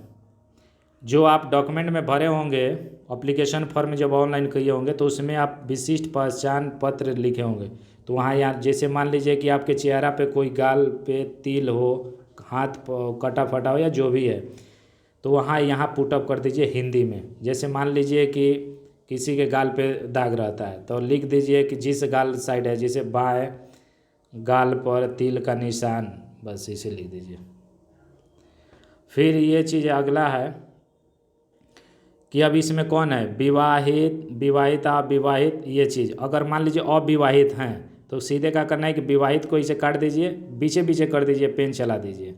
जो आप डॉक्यूमेंट में भरे होंगे, एप्लीकेशन फॉर्म जब ऑनलाइन किए होंगे तो उसमें आप विशिष्ट पहचान पत्र लिखे होंगे, तो वहाँ यहाँ जैसे मान लीजिए कि आपके चेहरा पे कोई गाल पे तिल हो, हाथ कटा फटा हो या जो भी है, तो वहाँ यहाँ पुटअप कर दीजिए हिंदी में। जैसे मान लीजिए कि किसी के गाल पे दाग रहता है तो लिख दीजिए कि जिस गाल साइड है, जैसे बाएं गाल पर तिल का निशान, बस इसे लिख दीजिए। फिर ये चीज़ अगला है कि अब इसमें कौन है, विवाहित, विवाहिता, अविवाहित, ये चीज़। अगर मान लीजिए अविवाहित हैं तो सीधे क्या करना है कि विवाहित को इसे काट दीजिए, पीछे पीछे कर दीजिए, पेन चला दीजिए,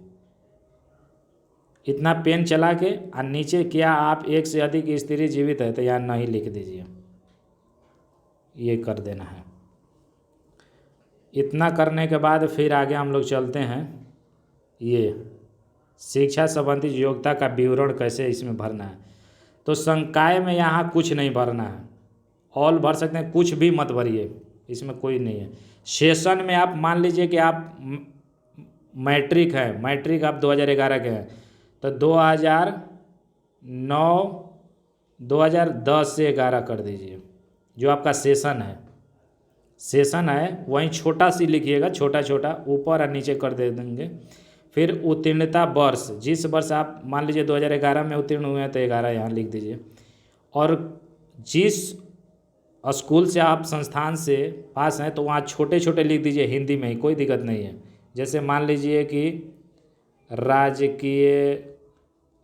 इतना पेन चला के, और नीचे क्या आप एक से अधिक स्त्री जीवित है तो यहाँ नहीं लिख दीजिए, ये कर देना है। इतना करने के बाद फिर आगे हम लोग चलते हैं, ये शिक्षा संबंधी योग्यता का विवरण कैसे इसमें भरना है। तो संकाय में यहाँ कुछ नहीं भरना है, ऑल भर सकते हैं, कुछ भी मत भरिए, इसमें कोई नहीं है। सेशन में आप मान लीजिए कि आप मैट्रिक हैं, मैट्रिक आप 2011 के हैं, तो 2009, 2010 से 11 कर दीजिए। जो आपका सेशन है वहीं छोटा सी लिखिएगा, छोटा छोटा ऊपर और नीचे कर दे देंगे। फिर उत्तीर्णता वर्ष, जिस वर्ष आप मान लीजिए 2011 में उत्तीर्ण हुए हैं तो 11 यहाँ लिख दीजिए। और जिस स्कूल से आप संस्थान से पास हैं तो वहाँ छोटे छोटे लिख दीजिए हिंदी में ही, कोई दिक्कत नहीं है। जैसे मान लीजिए कि राजकीय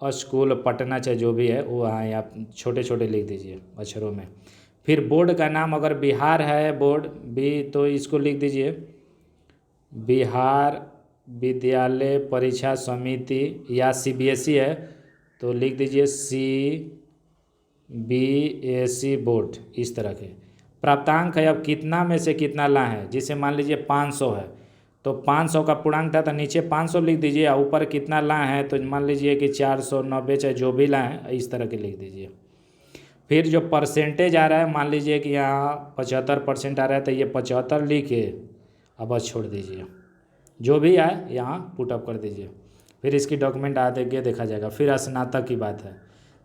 स्कूल पटना, चाहे जो भी है वो वहाँ आप छोटे छोटे लिख दीजिए अक्षरों में। फिर बोर्ड का नाम, अगर बिहार है बोर्ड भी तो इसको लिख दीजिए बिहार विद्यालय परीक्षा समिति, या CBSE है तो लिख दीजिए CBSE बोर्ड, इस तरह के। प्राप्तांक है, अब कितना में से कितना लाए हैं, जिसे मान लीजिए 500 है तो 500 का पूर्णांक था तो नीचे 500 लिख दीजिए, और ऊपर कितना लाए हैं तो मान लीजिए कि 490, चाहे जो भी लाए हैं इस तरह के लिख दीजिए। फिर जो परसेंटेज आ रहा है, मान लीजिए कि यहाँ 75% आ रहा है तो ये 75 लिखे, अब बस छोड़ दीजिए, जो भी आए यहाँ पुटअप कर दीजिए। फिर इसकी डॉक्यूमेंट आगे देखा जाएगा। फिर स्नातक की बात है,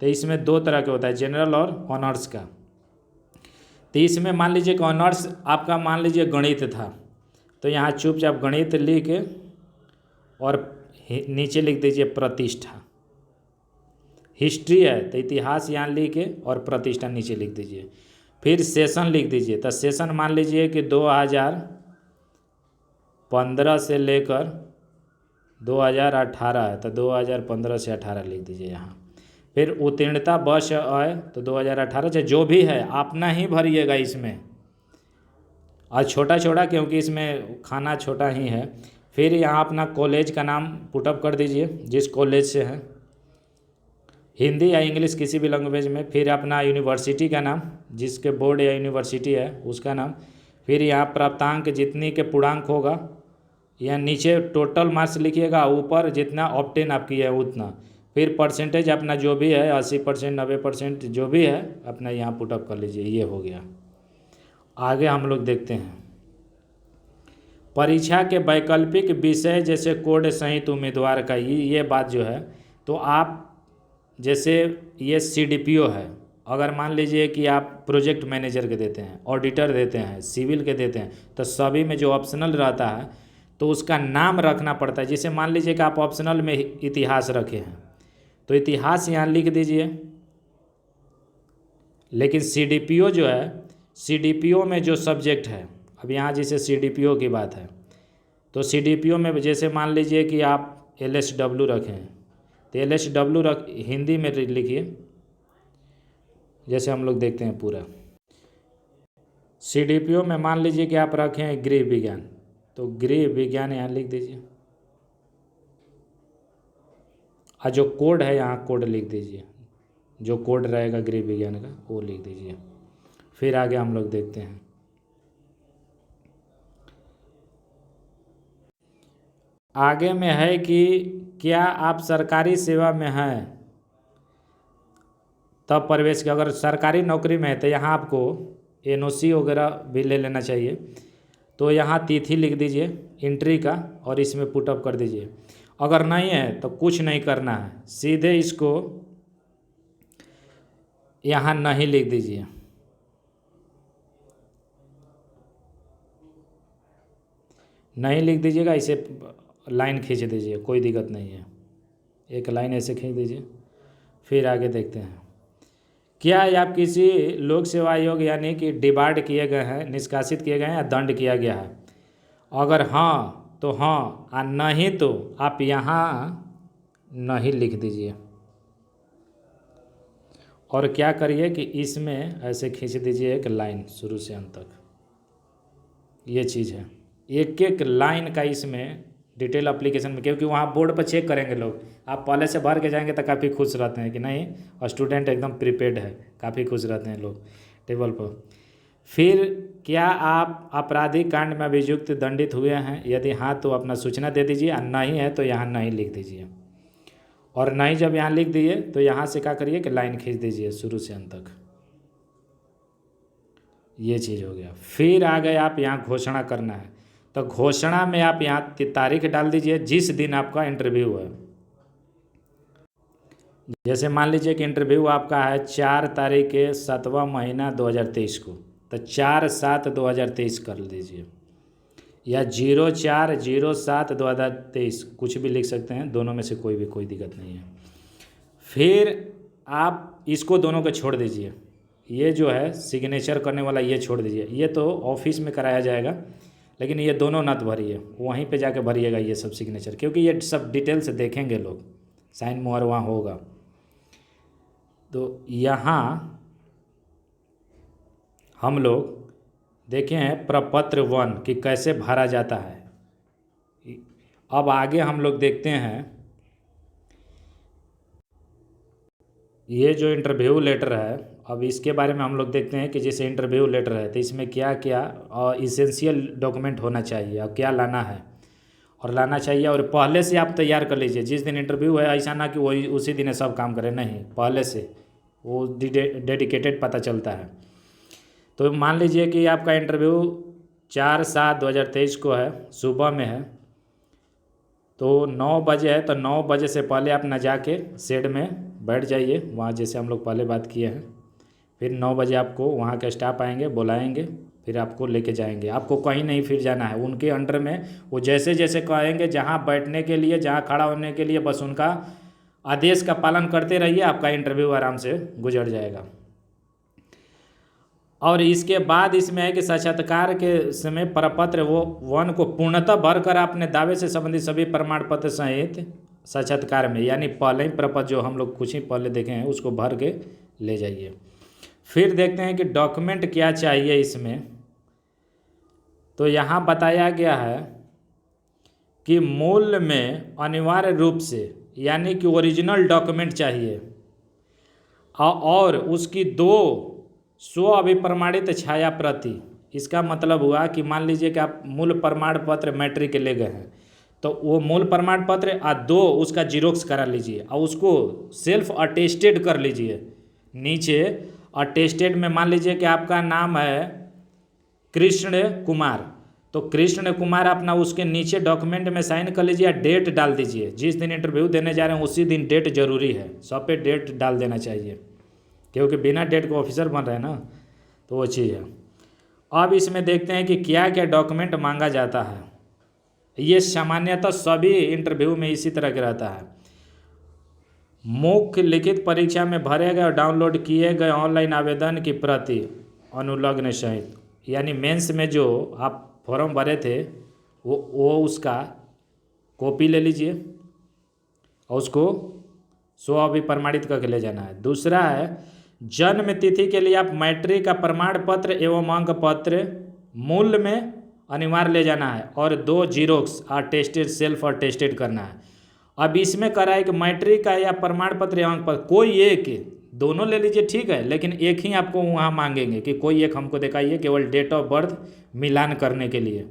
तो इसमें 2 तरह के होता है, जनरल और ऑनर्स का। तो इसमें मान लीजिए कि ऑनर्स आपका मान लीजिए गणित था, तो यहाँ चुपचाप गणित लिख और नीचे लिख दीजिए प्रतिष्ठा। हिस्ट्री है तो इतिहास यहाँ लिख और प्रतिष्ठा नीचे लिख दीजिए। फिर सेशन लिख दीजिए, तो सेशन मान लीजिए कि 2015 से लेकर 2018 है तो 2015 से 18 लिख दीजिए यहाँ। फिर उत्तीर्णता वर्ष आए तो 2018 से जो भी है अपना ही भरिएगा इसमें, और छोटा छोटा क्योंकि इसमें खाना छोटा ही है। फिर यहाँ अपना कॉलेज का नाम पुटअप कर दीजिए जिस कॉलेज से है, हिंदी या इंग्लिश किसी भी लैंग्वेज में। फिर अपना यूनिवर्सिटी का नाम, जिसके बोर्ड या यूनिवर्सिटी है उसका नाम। फिर यहाँ प्राप्तांक जितनी के पूर्णांक होगा, या नीचे टोटल मार्क्स लिखिएगा, ऊपर जितना ऑब्टेन आप किए है उतना। फिर परसेंटेज अपना जो भी है 80%, 90% जो भी है अपना यहाँ पुटअप कर लीजिए। ये हो गया। आगे हम लोग देखते हैं परीक्षा के वैकल्पिक विषय जैसे कोड सहित उम्मीदवार का ये बात जो है, तो आप जैसे ये CDPO है, अगर मान लीजिए कि आप प्रोजेक्ट मैनेजर के देते हैं, ऑडिटर देते हैं, सिविल के देते हैं, तो सभी में जो ऑप्शनल रहता है तो उसका नाम रखना पड़ता है। जैसे मान लीजिए कि आप ऑप्शनल में इतिहास रखे हैं तो इतिहास यहाँ लिख दीजिए। लेकिन CDPO जो है, CDPO में जो सब्जेक्ट है, अब यहाँ जैसे CDPO की बात है तो CDPO में जैसे मान लीजिए कि आप LSW रखें तो LSW हिंदी में लिखिए। जैसे हम लोग देखते हैं पूरा CDPO में मान लीजिए कि आप रखें गृह विज्ञान, तो गृह विज्ञान यहाँ लिख दीजिए, और जो कोड है यहाँ कोड लिख दीजिए, जो कोड रहेगा गृह विज्ञान का वो लिख दीजिए। फिर आगे हम लोग देखते हैं आगे में है कि क्या आप सरकारी सेवा में हैं तब प्रवेश किया। अगर सरकारी नौकरी में है तो यहाँ आपको NOC वगैरह भी ले लेना चाहिए। तो यहाँ तिथि लिख दीजिए एंट्री का और इसमें पुटअप कर दीजिए। अगर नहीं है तो कुछ नहीं करना है, सीधे इसको यहाँ नहीं लिख दीजिए। नहीं लिख दीजिएगा, इसे लाइन खींच दीजिए, कोई दिक्कत नहीं है, एक लाइन ऐसे खींच दीजिए। फिर आगे देखते हैं क्या आप किसी लोक सेवा आयोग यानी कि डिबार्ड किए गए हैं, निष्कासित किए गए हैं या दंड किया गया है। अगर हाँ तो हाँ, और नहीं तो आप यहाँ नहीं लिख दीजिए। और क्या करिए कि इसमें ऐसे खींच दीजिए एक लाइन शुरू से अंत तक। ये चीज़ है, एक एक लाइन का इसमें डिटेल एप्लीकेशन में, क्योंकि वहाँ बोर्ड पर चेक करेंगे लोग। आप पहले से भर के जाएंगे तो काफ़ी खुश रहते हैं कि नहीं और स्टूडेंट एकदम प्रिपेयर्ड है, काफ़ी खुश रहते हैं लोग टेबल पर। फिर क्या आप आपराधिक कांड में अभियुक्त दंडित हुए हैं, यदि हाँ तो अपना सूचना दे दीजिए, और नहीं है तो यहाँ नहीं लिख दीजिए। और नहीं जब यहाँ लिख दिए तो यहाँ से क्या करिए कि लाइन खींच दीजिए शुरू से अंत तक। ये चीज़ हो गया। फिर आ गए आप यहाँ घोषणा करना है, तो घोषणा में आप यहाँ तारीख डाल दीजिए जिस दिन आपका इंटरव्यू है। जैसे मान लीजिए कि इंटरव्यू आपका है 4 तारीख के 7वां महीना 2023 को, तो 4/7/2023 कर दीजिए, या 04/07/2023 कुछ भी लिख सकते हैं, दोनों में से कोई भी, कोई दिक्कत नहीं है। फिर आप इसको दोनों को छोड़ दीजिए, ये जो है सिग्नेचर करने वाला ये छोड़ दीजिए, ये तो ऑफिस में कराया जाएगा, लेकिन ये दोनों नत भरिए, वहीं पे जाके भरिएगा ये सब सिग्नेचर, क्योंकि ये सब डिटेल से देखेंगे लोग, साइन मोहर वहाँ होगा। तो यहाँ हम लोग देखे हैं प्रपत्र 1 कि कैसे भरा जाता है। अब आगे हम लोग देखते हैं ये जो इंटरव्यू लेटर है, अब इसके बारे में हम लोग देखते हैं कि जैसे इंटरव्यू लेटर है तो इसमें क्या क्या इसेंशियल डॉक्यूमेंट होना चाहिए और क्या लाना है और लाना चाहिए। और पहले से आप तैयार कर लीजिए, जिस दिन इंटरव्यू है ऐसा ना कि वही उसी दिन सब काम करें, नहीं, पहले से वो डेडिकेटेड पता चलता है। तो मान लीजिए कि आपका इंटरव्यू 4/7/2023 को है, सुबह में है, तो 9 बजे है, तो 9 बजे से पहले आप न जाके शेड में बैठ जाइए, वहाँ जैसे हम लोग पहले बात किए हैं। फिर 9 बजे आपको वहाँ के स्टाफ आएंगे, बुलाएंगे, फिर आपको लेके जाएंगे। आपको कहीं नहीं फिर जाना है, उनके अंडर में वो जैसे जैसे कहेंगे, जहाँ बैठने के लिए, जहाँ खड़ा होने के लिए, बस उनका आदेश का पालन करते रहिए, आपका इंटरव्यू आराम से गुजर जाएगा। और इसके बाद इसमें है कि साक्षात्कार के समय प्रपत्र 1 को पूर्णतः भरकर अपने दावे से संबंधित सभी प्रमाण पत्र सहित साक्षात्कार में, यानी पहले ही प्रपत्र जो हम लोग कुछ ही पहले देखे हैं उसको भर के ले जाइए। फिर देखते हैं कि डॉक्यूमेंट क्या चाहिए इसमें। तो यहाँ बताया गया है कि मूल में अनिवार्य रूप से यानी कि ओरिजिनल डॉक्यूमेंट चाहिए और उसकी 2 स्व अभिप्रमाणित छाया प्रति। इसका मतलब हुआ कि मान लीजिए कि आप मूल प्रमाण पत्र मैट्रिक के ले गए हैं, तो वो मूल प्रमाण पत्र 2 उसका जीरोक्स करा लीजिए और उसको सेल्फ अटेस्टेड कर लीजिए। नीचे अटेस्टेड में मान लीजिए कि आपका नाम है कृष्ण कुमार, तो कृष्ण कुमार अपना उसके नीचे डॉक्यूमेंट में साइन कर लीजिए, डेट डाल दीजिए। जिस दिन इंटरव्यू देने जा रहे हैं उसी दिन डेट जरूरी है, सब पे डेट डाल देना चाहिए, क्योंकि बिना डेट के ऑफिसर बन रहे हैं ना, तो वो चीज़ है। अब इसमें देखते हैं कि क्या क्या डॉक्यूमेंट मांगा जाता है। ये सामान्यतः सभी इंटरव्यू में इसी तरह का रहता है। मुख्य लिखित परीक्षा में भरे गए और डाउनलोड किए गए ऑनलाइन आवेदन की प्रति अनुलग्न सहित, यानी मेंस में जो आप फॉर्म भरे थे वो उसका कॉपी ले लीजिए और उसको स्व अभिप्रमाणित करके ले जाना है। दूसरा है जन्म तिथि के लिए आप मैट्रिक का प्रमाण पत्र एवं अंक पत्र मूल में अनिवार्य ले जाना है और 2 जीरोक्स अटेस्टेड सेल्फ अटेस्टेड करना है। अब इसमें करा है कि मैट्रिक का या प्रमाण पत्र या अंक पत्र कोई एक, दोनों ले लीजिए ठीक है, लेकिन एक ही आपको वहाँ मांगेंगे कि कोई एक हमको दिखाइए, केवल डेट ऑफ बर्थ मिलान करने के लिए।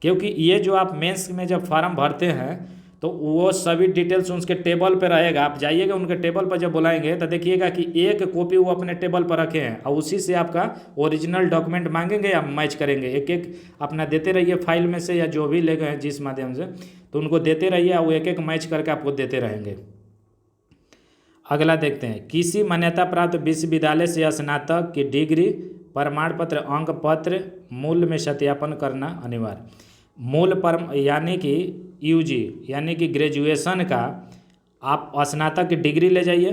क्योंकि ये जो आप मेंस में जब फॉर्म भरते हैं तो वो सभी डिटेल्स उसके टेबल पर रहेगा। आप जाइएगा उनके टेबल पर, जब बुलाएंगे तो देखिएगा कि एक कॉपी वो अपने टेबल पर रखे हैं और उसी से आपका ओरिजिनल डॉक्यूमेंट मांगेंगे या मैच करेंगे। एक एक अपना देते रहिए फाइल में से, या जो भी ले गए हैं जिस माध्यम से, तो उनको देते रहिए और वो एक एक मैच करके आपको देते रहेंगे। अगला देखते हैं, किसी मान्यता प्राप्त विश्वविद्यालय से स्नातक की डिग्री प्रमाण पत्र अंक पत्र मूल में सत्यापन करना अनिवार्य। मूल पर यानी कि यूजी यानी कि ग्रेजुएशन का आप स्नातक की डिग्री ले जाइए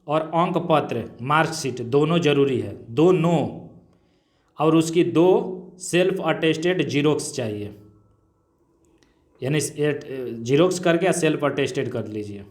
और अंक पत्र मार्कशीट दोनों जरूरी है, दोनों, और उसकी 2 सेल्फ अटेस्टेड जीरोक्स चाहिए, यानी जीरोक्स करके या सेल्फ अटेस्टेड कर लीजिए।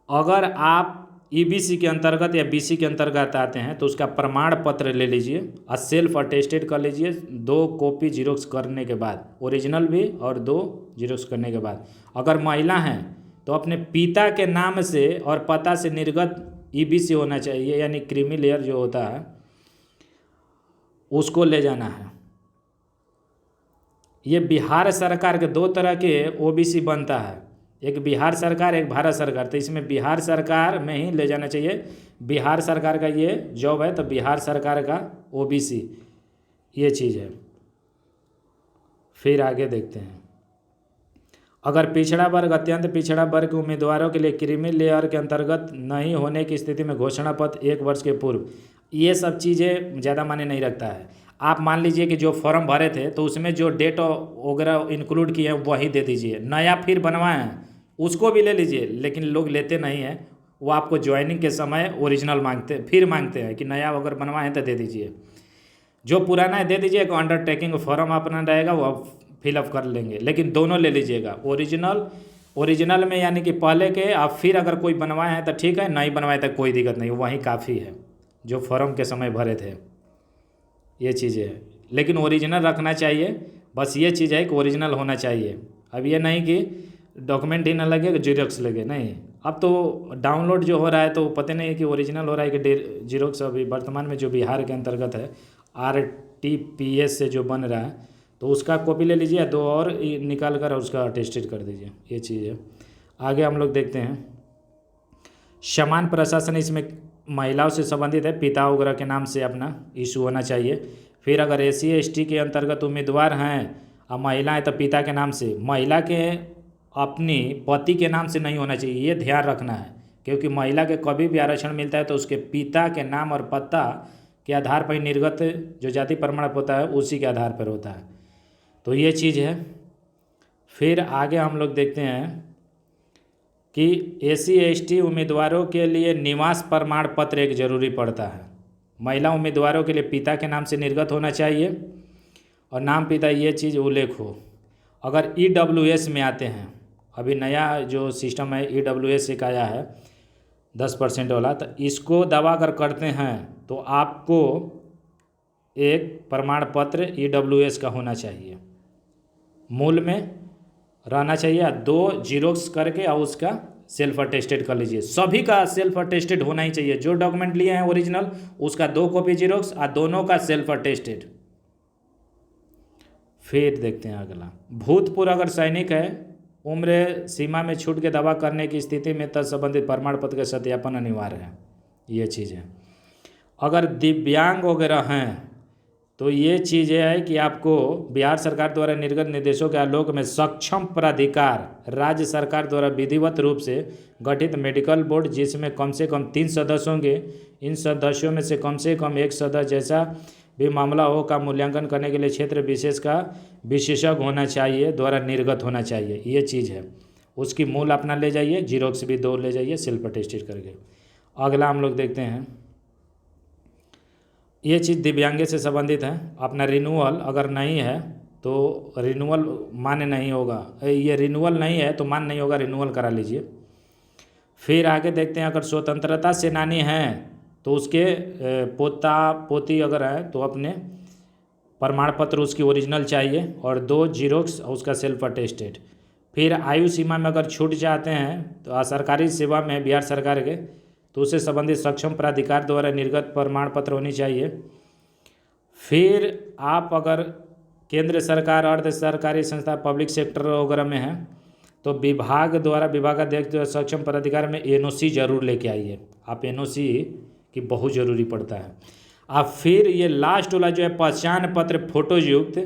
अगर आप ईबीसी के अंतर्गत या बीसी के अंतर्गत आते हैं तो उसका प्रमाण पत्र ले लीजिए और सेल्फ अटेस्टेड कर लीजिए 2 कॉपी जीरोक्स करने के बाद, ओरिजिनल भी और 2 जीरोक्स करने के बाद। अगर महिला हैं तो अपने पिता के नाम से और पता से निर्गत ईबीसी होना चाहिए, यानी क्रीमी लेयर जो होता है उसको ले जाना है। ये बिहार सरकार के 2 तरह के ओबीसी बनता है, एक बिहार सरकार एक भारत सरकार, तो इसमें बिहार सरकार में ही ले जाना चाहिए। बिहार सरकार का ये जॉब है, तो बिहार सरकार का ओबीसी ये चीज़ है। फिर आगे देखते हैं, अगर पिछड़ा वर्ग अत्यंत पिछड़ा वर्ग के उम्मीदवारों के लिए क्रीमी लेयर के अंतर्गत नहीं होने की स्थिति में घोषणा पत्र 1 वर्ष के पूर्व, ये सब चीज़ें ज़्यादा मायने नहीं रखता है। आप मान लीजिए कि जो फॉर्म भरे थे तो उसमें जो डेट वगैरह इंक्लूड किए हैं वही दे दीजिए, नया फिर बनवाए हैं उसको भी ले लीजिए, लेकिन लोग लेते नहीं हैं, वो आपको ज्वाइनिंग के समय ओरिजिनल मांगते हैं कि नया अगर बनवाए हैं तो दे दीजिए, जो पुराना है दे दीजिए, एक अंडरटेकिंग फॉर्म अपना रहेगा वो आप फिलअप कर लेंगे, लेकिन दोनों ले लीजिएगा। ओरिजिनल में यानी कि पहले के, आप फिर अगर कोई बनवाए हैं तो ठीक है, नहीं बनवाए तो कोई दिक्कत नहीं, वहीं काफ़ी है जो फॉर्म के समय भरे थे, ये चीज़ें है। लेकिन ओरिजिनल रखना चाहिए, बस ये चीज़ है कि ओरिजिनल होना चाहिए। अब ये नहीं कि डॉक्यूमेंट ही ना लगे जीरोक्स लगे, नहीं। अब तो डाउनलोड जो हो रहा है तो पता नहीं है कि ओरिजिनल हो रहा है कि जीरोक्स। अभी वर्तमान में जो बिहार के अंतर्गत है RTPS से जो बन रहा है तो उसका कॉपी ले लीजिए, 2 और निकाल कर उसका अटेस्टेड कर दीजिए, ये चीज़ है। आगे हम लोग देखते हैं, समान प्रशासन इसमें महिलाओं से संबंधित है, पिता वगैरह के नाम से अपना इशू होना चाहिए। फिर अगर SC ST के अंतर्गत उम्मीदवार हैं और महिला है तो पिता के नाम से, महिला के अपनी पति के नाम से नहीं होना चाहिए, ये ध्यान रखना है, क्योंकि महिला के कभी भी आरक्षण मिलता है तो उसके पिता के नाम और पता के आधार पर निर्गत जो जाति प्रमाण होता है उसी के आधार पर होता है, तो ये चीज़ है। फिर आगे हम लोग देखते हैं कि SC ST उम्मीदवारों के लिए निवास प्रमाण पत्र एक जरूरी पड़ता है। महिला उम्मीदवारों के लिए पिता के नाम से निर्गत होना चाहिए और नाम पिता ये चीज़ उल्लेख हो। अगर EWS में आते हैं अभी नया जो सिस्टम है EWS एक आया है 10% वाला, तो इसको दबा अगर करते हैं तो आपको एक प्रमाण पत्र EWS का होना चाहिए, मूल में रहना चाहिए, 2 जीरोक्स करके और उसका सेल्फ अटेस्टेड कर लीजिए। सभी का सेल्फ अटेस्टेड होना ही चाहिए, जो डॉक्यूमेंट लिए हैं ओरिजिनल उसका 2 कॉपी जीरोक्स और दोनों का सेल्फ अटेस्टेड। फिर देखते हैं अगला, भूतपूर्व अगर सैनिक है, उम्र सीमा में छूट के दावा करने की स्थिति में तत्संबंधित प्रमाण पत्र का सत्यापन अनिवार्य है। ये चीज़ है। अगर दिव्यांग वगैरह हैं तो ये चीज़ है कि आपको बिहार सरकार द्वारा निर्गत निर्देशों के आलोक में सक्षम प्राधिकार राज्य सरकार द्वारा विधिवत रूप से गठित मेडिकल बोर्ड, जिसमें कम से कम 3 सदस्य होंगे, इन सदस्यों में से कम एक सदस्य जैसा भी मामला हो का मूल्यांकन करने के लिए क्षेत्र विशेष का विशेषज्ञ होना चाहिए, द्वारा निर्गत होना चाहिए। ये चीज़ है। उसकी मूल अपना ले जाइए, जीरोक्स भी 2 ले जाइए सेल्फ अटेस्टेड करके। अगला हम लोग देखते हैं, ये चीज़ दिव्यांगे से संबंधित है। अपना रिन्यूअल अगर नहीं है तो रिन्यूअल मान्य नहीं होगा, ये रिन्यूअल नहीं है तो मान्य नहीं होगा, रिन्यूअल करा लीजिए। फिर आगे देखते हैं, अगर स्वतंत्रता सेनानी हैं तो उसके पोता पोती अगर हैं तो अपने प्रमाण पत्र उसकी ओरिजिनल चाहिए और 2 जीरोक्स उसका सेल्फ अटेस्टेड। फिर आयु सीमा में अगर छूट जाते हैं तो सरकारी सेवा में बिहार सरकार के, तो उससे संबंधित सक्षम प्राधिकार द्वारा निर्गत प्रमाण पत्र होनी चाहिए। फिर आप अगर केंद्र सरकार, अर्ध सरकारी संस्था, पब्लिक सेक्टर वगैरह में हैं तो विभाग द्वारा विभागाध्यक्ष सक्षम प्राधिकार में NOC जरूर लेके आइए। आप NOC की बहुत ज़रूरी पड़ता है। आप फिर ये लास्ट वाला जो है पहचान पत्र फोटो युक्त,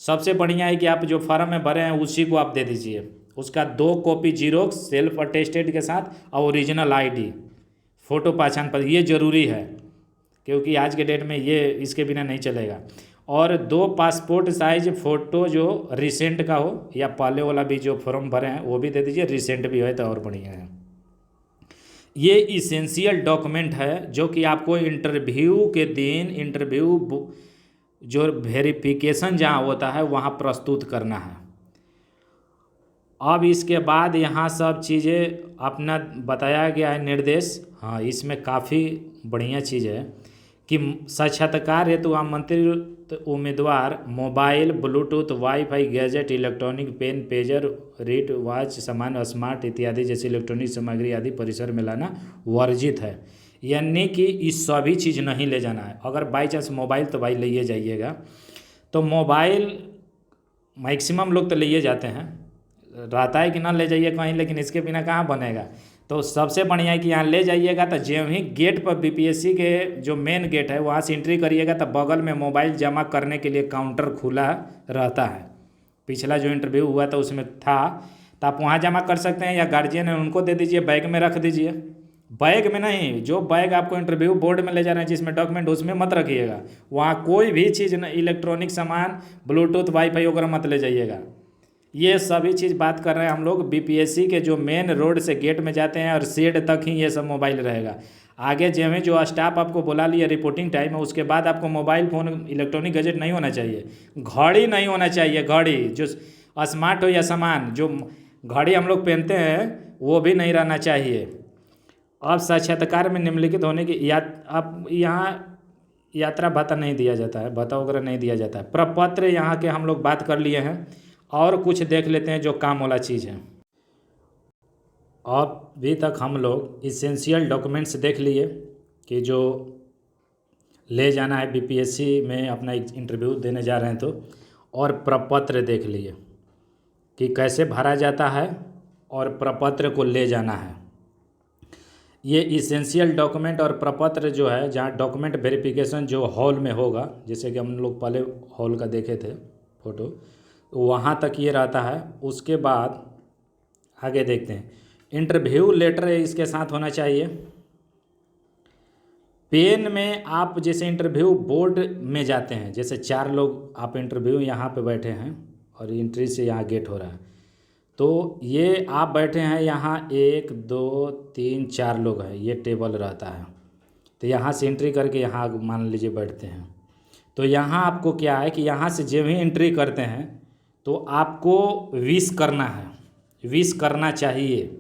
सबसे बढ़िया है कि आप जो फॉर्म में भरे हैं उसी को आप दे दीजिए, उसका 2 कॉपी जीरोक्स सेल्फ अटेस्टेड के साथ और ओरिजिनल ID, फ़ोटो पहचान पत्र, ये ज़रूरी है क्योंकि आज के डेट में ये इसके बिना नहीं चलेगा। और 2 पासपोर्ट साइज फ़ोटो जो रिसेंट का हो, या पहले वाला भी जो फॉर्म भरे हैं वो भी दे दीजिए, रिसेंट भी है तो और बढ़िया है। ये इसेंशियल डॉक्यूमेंट है जो कि आपको इंटरव्यू के दिन, इंटरव्यू जो वेरिफिकेशन जहाँ होता है वहाँ प्रस्तुत करना है। अब इसके बाद यहाँ सब चीज़ें अपना बताया गया है निर्देश। हाँ, इसमें काफ़ी बढ़िया चीज़ है कि साक्षात्कार हेतु आमंत्रित उम्मीदवार mobile, bluetooth, wifi, gadget, electronic, pen, pager, read, watch, सामान, स्मार्ट इत्यादि जैसी इलेक्ट्रॉनिक सामग्री आदि परिसर में लाना वर्जित है। यानी कि इस सभी चीज़ नहीं ले जाना है। अगर बाई चांस मोबाइल तो भाई ले जाइएगा, तो मोबाइल मैक्सिमम लोग तो ले जाते हैं, रहता है कि ना ले जाइए कहीं, लेकिन इसके बिना कहाँ बनेगा। तो सबसे बढ़िया है कि यहाँ ले जाइएगा, तो जो ही गेट पर BPSC के जो मेन गेट है वहाँ से एंट्री करिएगा तो बगल में मोबाइल जमा करने के लिए काउंटर खुला रहता है। पिछला जो इंटरव्यू हुआ था उसमें था, तो आप वहाँ जमा कर सकते हैं, या गार्जियन है उनको दे दीजिए, बैग में रख दीजिए। बैग में नहीं, जो बैग आपको इंटरव्यू बोर्ड में ले जा रहे हैं जिसमें डॉक्यूमेंट, उसमें मत रखिएगा। वहाँ कोई भी चीज़, इलेक्ट्रॉनिक सामान, ब्लूटूथ, वाईफाई वगैरह मत ले जाइएगा। ये सभी चीज़ बात कर रहे हैं हम लोग BPSC के जो मेन रोड से गेट में जाते हैं और शेड तक ही ये सब मोबाइल रहेगा। आगे जो स्टाफ आपको बुला लिया रिपोर्टिंग टाइम है, उसके बाद आपको मोबाइल फ़ोन, इलेक्ट्रॉनिक गैजेट नहीं होना चाहिए, घड़ी नहीं होना चाहिए, घड़ी जो स्मार्ट हो या सामान, जो घड़ी हम लोग पहनते हैं वो भी नहीं रहना चाहिए। अब साक्षात्कार में निम्नलिखित होने की अब यहाँ यात्रा भत्ता नहीं दिया जाता है, भत्ता वगैरह नहीं दिया जाता है। प्रपत्र यहाँ के हम लोग बात कर लिए हैं, और कुछ देख लेते हैं जो काम वाला चीज़ है। अभी तक हम लोग इसेंशियल डॉक्यूमेंट्स देख लिए कि जो ले जाना है BPSC में अपना इंटरव्यू देने जा रहे हैं तो, और प्रपत्र देख लिए कि कैसे भरा जाता है और प्रपत्र को ले जाना है। ये इसेंशियल डॉक्यूमेंट और प्रपत्र जो है, जहाँ डॉक्यूमेंट वेरिफिकेशन जो हॉल में होगा, जैसे कि हम लोग पहले हॉल का देखे थे फ़ोटो, वहाँ तक ये रहता है। उसके बाद आगे देखते हैं, इंटरव्यू लेटर इसके साथ होना चाहिए। पेन में आप जैसे इंटरव्यू बोर्ड में जाते हैं, जैसे 4 लोग आप इंटरव्यू यहाँ पे बैठे हैं और एंट्री से यहाँ गेट हो रहा है, तो ये आप बैठे हैं यहाँ 1 2 3 4 लोग हैं, ये टेबल रहता है। तो यहाँ से एंट्री करके यहाँ मान लीजिए बैठते हैं, तो यहाँ आपको क्या है कि यहाँ से जब भी एंट्री करते हैं तो आपको विश करना है, विश करना चाहिए,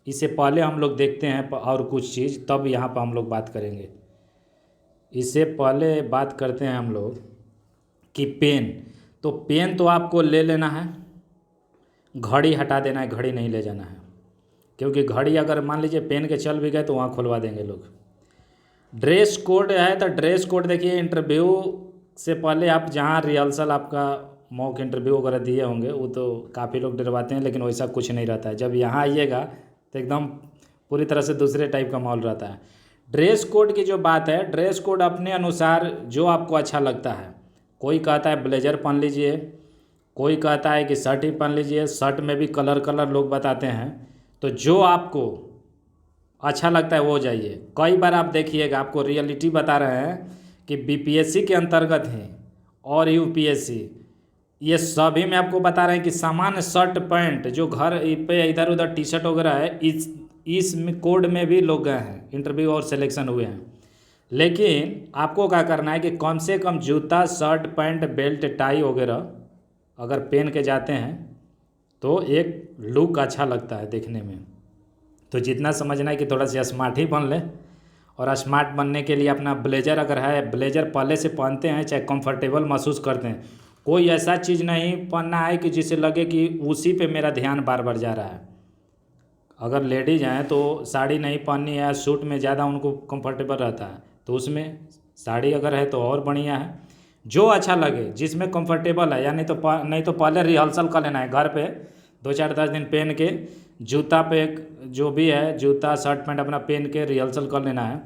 इससे पहले हम लोग देखते हैं और कुछ चीज़, तब यहाँ पर हम लोग बात करेंगे। इससे पहले बात करते हैं हम लोग कि पेन, तो पेन तो आपको ले लेना है, घड़ी हटा देना है, घड़ी नहीं ले जाना है, क्योंकि घड़ी अगर मान लीजिए पेन के चल भी गए तो वहाँ खुलवा देंगे लोग। ड्रेस कोड है, तो ड्रेस कोड देखिए, इंटरव्यू से पहले आप जहाँ रिहर्सल आपका मॉक इंटरव्यू वगैरह दिए होंगे, वो तो काफ़ी लोग डरवाते हैं, लेकिन वैसा कुछ नहीं रहता है। जब यहाँ आइएगा तो एकदम पूरी तरह से दूसरे टाइप का माहौल रहता है। ड्रेस कोड की जो बात है, ड्रेस कोड अपने अनुसार जो आपको अच्छा लगता है। कोई कहता है ब्लेजर पहन लीजिए, कोई कहता है कि शर्ट ही पहन लीजिए, शर्ट में भी कलर कलर लोग बताते हैं। तो जो आपको अच्छा लगता है वो जाइए। कई बार आप देखिएगा, आपको रियलिटी बता रहे हैं कि बीपीएससी के अंतर्गत हैं और यूपीएससी, ये सभी में आपको बता रहे हैं कि सामान्य शर्ट पैंट जो घर पे इधर उधर टी शर्ट वगैरह है, इस कोड में भी लोग गए हैं इंटरव्यू और सिलेक्शन हुए हैं। लेकिन आपको क्या करना है कि कम से कम जूता, शर्ट, पैंट, बेल्ट, टाई वगैरह अगर पहन के जाते हैं तो एक लुक अच्छा लगता है देखने में। तो जितना समझना है कि थोड़ा सा स्मार्ट ही बन लें, और स्मार्ट बनने के लिए अपना ब्लेजर अगर है, ब्लेजर पहले से पहनते हैं, चाहे कंफर्टेबल महसूस करते हैं, कोई ऐसा चीज़ नहीं पहनना है कि जिससे लगे कि उसी पे मेरा ध्यान बार बार जा रहा है। अगर लेडीज़ हैं तो साड़ी नहीं पहननी है, सूट में ज़्यादा उनको कंफर्टेबल रहता है, तो उसमें साड़ी अगर है तो और बढ़िया है। जो अच्छा लगे, जिसमें कंफर्टेबल है, यानी तो नहीं तो पहले रिहर्सल कर लेना है घर पे 2-4-10 दिन पहन के, जूता पे जो भी है, जूता शर्ट पैंट अपना पहन के रिहर्सल कर लेना है।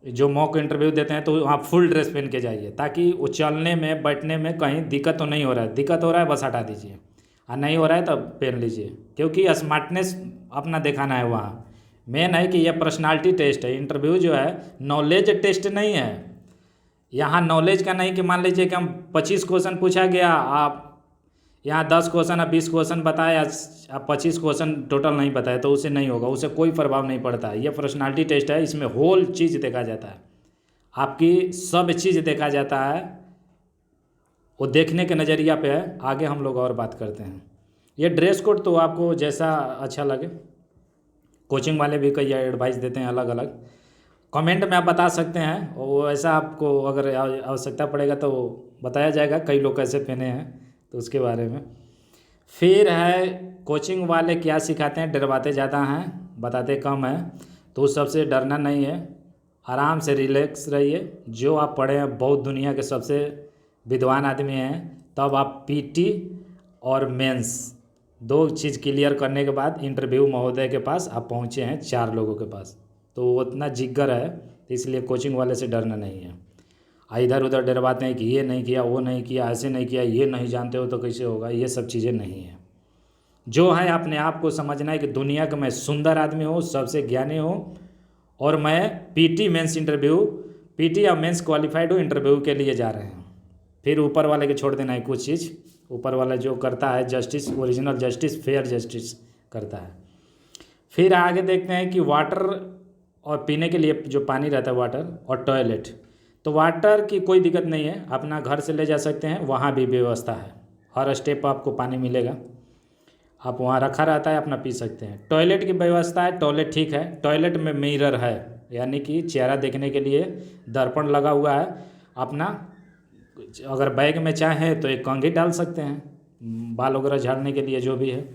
जो मॉक इंटरव्यू देते हैं तो आप फुल ड्रेस पहन के जाइए, ताकि वो चलने में बैठने में कहीं दिक्कत तो नहीं हो रहा है। दिक्कत हो रहा है बस हटा दीजिए, और नहीं हो रहा है तब पहन लीजिए, क्योंकि स्मार्टनेस अपना दिखाना है वहाँ। मेन है कि यह पर्सनालिटी टेस्ट है। इंटरव्यू जो है नॉलेज टेस्ट नहीं है। यहाँ नॉलेज का नहीं कि मान लीजिए कि हम 25 क्वेश्चन पूछा गया, आप यहाँ 10 क्वेश्चन या 20 क्वेश्चन बताए, आप 25 क्वेश्चन टोटल नहीं बताए, तो उससे नहीं होगा, उससे कोई प्रभाव नहीं पड़ता है। ये पर्सनालिटी टेस्ट है, इसमें होल चीज़ देखा जाता है, आपकी सब चीज़ देखा जाता है। वो देखने के नज़रिया पे है। आगे हम लोग और बात करते हैं। ये ड्रेस कोड तो आपको जैसा अच्छा लगे, कोचिंग वाले भी कई एडवाइस देते हैं अलग अलग, कमेंट में आप बता सकते हैं, और ऐसा आपको अगर आवश्यकता पड़ेगा तो बताया जाएगा कई लोग कैसे पहने हैं, तो उसके बारे में। फिर है कोचिंग वाले क्या सिखाते हैं, डरवाते ज़्यादा हैं, बताते कम हैं, तो उस सबसे डरना नहीं है। आराम से रिलैक्स रहिए। जो आप पढ़े हैं, बहुत दुनिया के सबसे विद्वान आदमी हैं, तब आप पीटी और मेंस 2 चीज़ क्लियर करने के बाद इंटरव्यू महोदय के पास आप पहुँचे हैं, 4 लोगों के पास, तो उतना जिग्गर है, इसलिए कोचिंग वाले से डरना नहीं है। इधर उधर डरवाते हैं कि ये नहीं किया, वो नहीं किया, ऐसे नहीं किया, ये नहीं जानते हो तो कैसे होगा, ये सब चीज़ें नहीं हैं। जो है अपने आप को समझना है कि दुनिया का मैं सुंदर आदमी हूँ, सबसे ज्ञानी हूँ, और मैं पीटी मेंस इंटरव्यू, पीटी या मेंस क्वालिफाइड हूँ, इंटरव्यू के लिए जा रहे हैं। फिर ऊपर वाले के छोड़ देना है कुछ चीज़, ऊपर वाला जो करता है justice, original justice, fair justice करता है। फिर आगे देखते हैं कि वाटर और पीने के लिए जो पानी रहता है, वाटर और टॉयलेट, तो वाटर की कोई दिक्कत नहीं है, अपना घर से ले जा सकते हैं, वहाँ भी व्यवस्था है, हर स्टेप पर आपको पानी मिलेगा, आप वहाँ रखा रहता है, अपना पी सकते हैं। टॉयलेट की व्यवस्था है, टॉयलेट ठीक है, टॉयलेट में मिरर है, यानी कि चेहरा देखने के लिए दर्पण लगा हुआ है। अपना अगर बैग में चाहें तो एक कंघी डाल सकते हैं, बाल वगैरह झाड़ने के लिए जो भी है,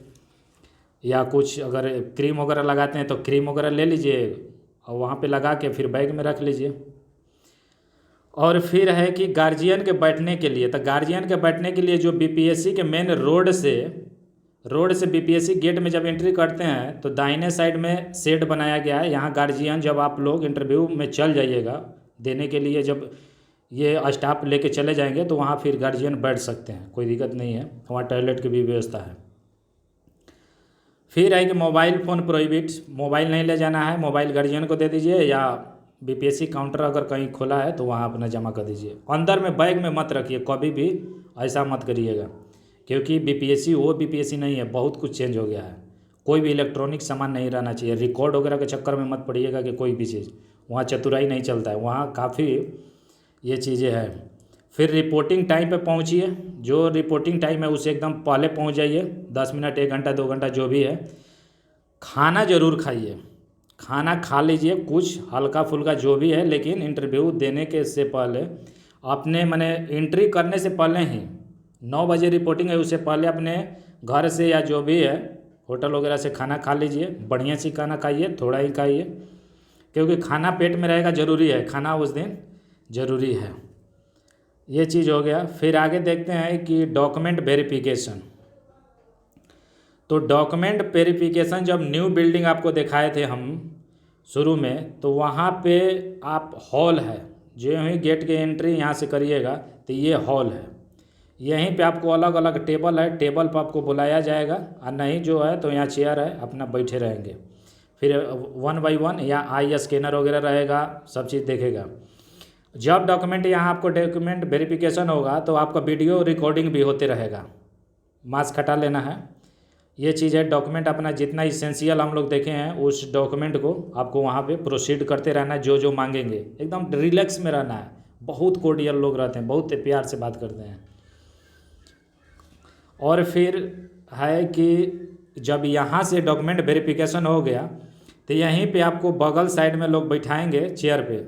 या कुछ अगर क्रीम वगैरह लगाते हैं तो क्रीम वगैरह ले लीजिए और वहाँ पे लगा के फिर बैग में रख लीजिए। और फिर है कि गार्जियन के बैठने के लिए, तो गार्जियन के बैठने के लिए जो बीपीएससी के मेन रोड से बीपीएससी गेट में जब एंट्री करते हैं तो दाहिने साइड में शेड बनाया गया है। यहाँ गार्जियन, जब आप लोग इंटरव्यू में चल जाइएगा देने के लिए, जब ये स्टाफ लेके चले जाएंगे तो वहाँ फिर गार्जियन बैठ सकते हैं, कोई दिक्कत नहीं है, वहाँ टॉयलेट की भी व्यवस्था है। फिर है कि मोबाइल फ़ोन प्रोहिबिट, मोबाइल नहीं ले जाना है, मोबाइल गार्जियन को दे दीजिए, या बीपीएससी काउंटर अगर कहीं खोला है तो वहाँ अपना जमा कर दीजिए। अंदर में बैग में मत रखिए, कभी भी ऐसा मत करिएगा, क्योंकि बीपीएससी वो बीपीएससी नहीं है, बहुत कुछ चेंज हो गया है। कोई भी इलेक्ट्रॉनिक सामान नहीं रहना चाहिए, रिकॉर्ड वगैरह के चक्कर में मत पड़िएगा कि कोई भी चीज़, वहाँ चतुराई नहीं चलता है, वहाँ काफ़ी ये चीज़ें हैं। फिर रिपोर्टिंग टाइम पे पहुंचिए, जो रिपोर्टिंग टाइम है उससे एकदम पहले पहुंच जाइए, 10 मिनट, 1 घंटा, 2 घंटा जो भी है। खाना ज़रूर खाइए, खाना खा लीजिए कुछ हल्का फुल्का जो भी है, लेकिन इंटरव्यू देने के से पहले अपने मैंने एंट्री करने से पहले ही 9 बजे रिपोर्टिंग है, उससे पहले अपने घर से या जो भी है होटल वगैरह से खाना खा लीजिए। बढ़िया सी खाना खाइए, थोड़ा ही खाइए, क्योंकि खाना पेट में रहेगा, ज़रूरी है खाना उस दिन ज़रूरी है। ये चीज़ हो गया। फिर आगे देखते हैं कि डॉक्यूमेंट वेरिफिकेशन। तो डॉक्यूमेंट वेरिफिकेशन जब न्यू बिल्डिंग आपको दिखाए थे हम शुरू में, तो वहाँ पे आप हॉल है, जो ही गेट के एंट्री यहाँ से करिएगा तो ये हॉल है। यहीं पे आपको अलग अलग टेबल है, टेबल पर आपको बुलाया जाएगा, और नहीं जो है तो यहाँ चेयर है, अपना बैठे रहेंगे। फिर 1 बाई 1 या आई स्कैनर वगैरह रहेगा, सब चीज़ देखेगा। जब डॉक्यूमेंट यहाँ आपको डॉक्यूमेंट वेरिफिकेशन होगा तो आपका वीडियो रिकॉर्डिंग भी होते रहेगा, मास्क हटा लेना है। ये चीज़ है। डॉक्यूमेंट अपना जितना इसेंशियल हम लोग देखे हैं उस डॉक्यूमेंट को आपको वहाँ पे प्रोसीड करते रहना है, जो जो मांगेंगे एकदम रिलैक्स में रहना है। बहुत कोर्डियल लोग रहते हैं, बहुत प्यार से बात करते हैं। और फिर है कि जब यहाँ से डॉक्यूमेंट वेरिफिकेशन हो गया तो यहीं पे आपको बगल साइड में लोग बैठाएंगे चेयर पे।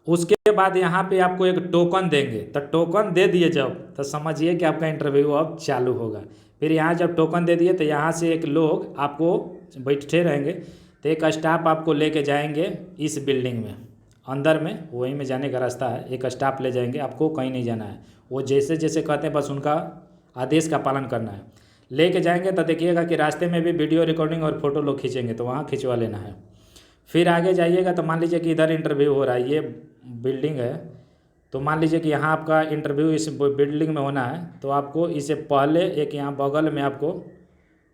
उसके बाद यहाँ पे आपको एक टोकन देंगे, तो टोकन दे दिए जब, तो समझिए कि आपका इंटरव्यू अब चालू होगा। फिर यहाँ जब टोकन दे दिए तो यहाँ से एक लोग आपको बैठे रहेंगे, तो एक स्टाफ आपको लेके जाएंगे इस बिल्डिंग में, अंदर में वहीं में जाने का रास्ता है। एक स्टाफ ले जाएंगे, आपको कहीं नहीं जाना है, वो जैसे जैसे कहते हैं बस उनका आदेश का पालन करना है। लेके जाएंगे तो देखिएगा कि रास्ते में भी वीडियो रिकॉर्डिंग और फोटो लोग खींचेंगे, तो वहाँ खिंचवा लेना है। फिर आगे जाइएगा तो मान लीजिए कि इधर इंटरव्यू हो रहा है, ये बिल्डिंग है, तो मान लीजिए कि यहाँ आपका इंटरव्यू इस बिल्डिंग में होना है, तो आपको इससे पहले एक यहाँ बगल में आपको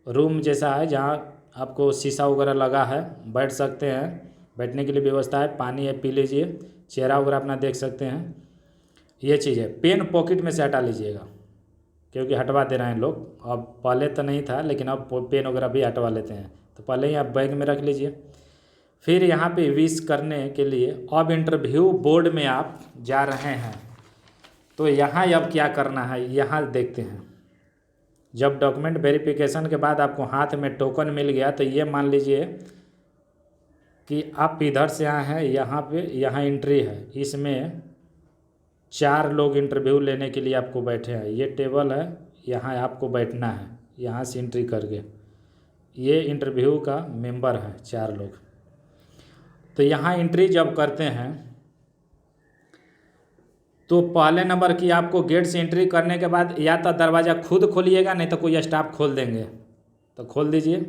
रूम जैसा है जहाँ आपको शीशा वगैरह लगा है, बैठ सकते हैं, बैठने के लिए व्यवस्था है, पानी है पी लीजिए, चेहरा वगैरह अपना देख सकते हैं। ये चीज़ है। पेन पॉकेट में से हटा लीजिएगा, क्योंकि हटवा दे रहे हैं लोग, अब पहले तो नहीं था लेकिन अब पेन वगैरह भी हटवा लेते हैं, तो पहले ही आप बैग में रख लीजिए। फिर यहाँ पे विश करने के लिए अब इंटरव्यू बोर्ड में आप जा रहे हैं, तो यहाँ अब क्या करना है यहाँ देखते हैं। जब डॉक्यूमेंट वेरिफिकेशन के बाद आपको हाथ में टोकन मिल गया, तो ये मान लीजिए कि आप इधर से आए हैं, यहाँ पे यहाँ एंट्री है, इसमें 4 लोग इंटरव्यू लेने के लिए आपको बैठे हैं। ये टेबल है, यहाँ आपको बैठना है, यहाँ से एंट्री करके। ये इंटरव्यू का मेंबर है 4 लोग। तो यहाँ एंट्री जब करते हैं तो पहले नंबर की आपको गेट से एंट्री करने के बाद या तो दरवाज़ा खुद खोलिएगा, नहीं तो कोई स्टाफ खोल देंगे, तो खोल दीजिए।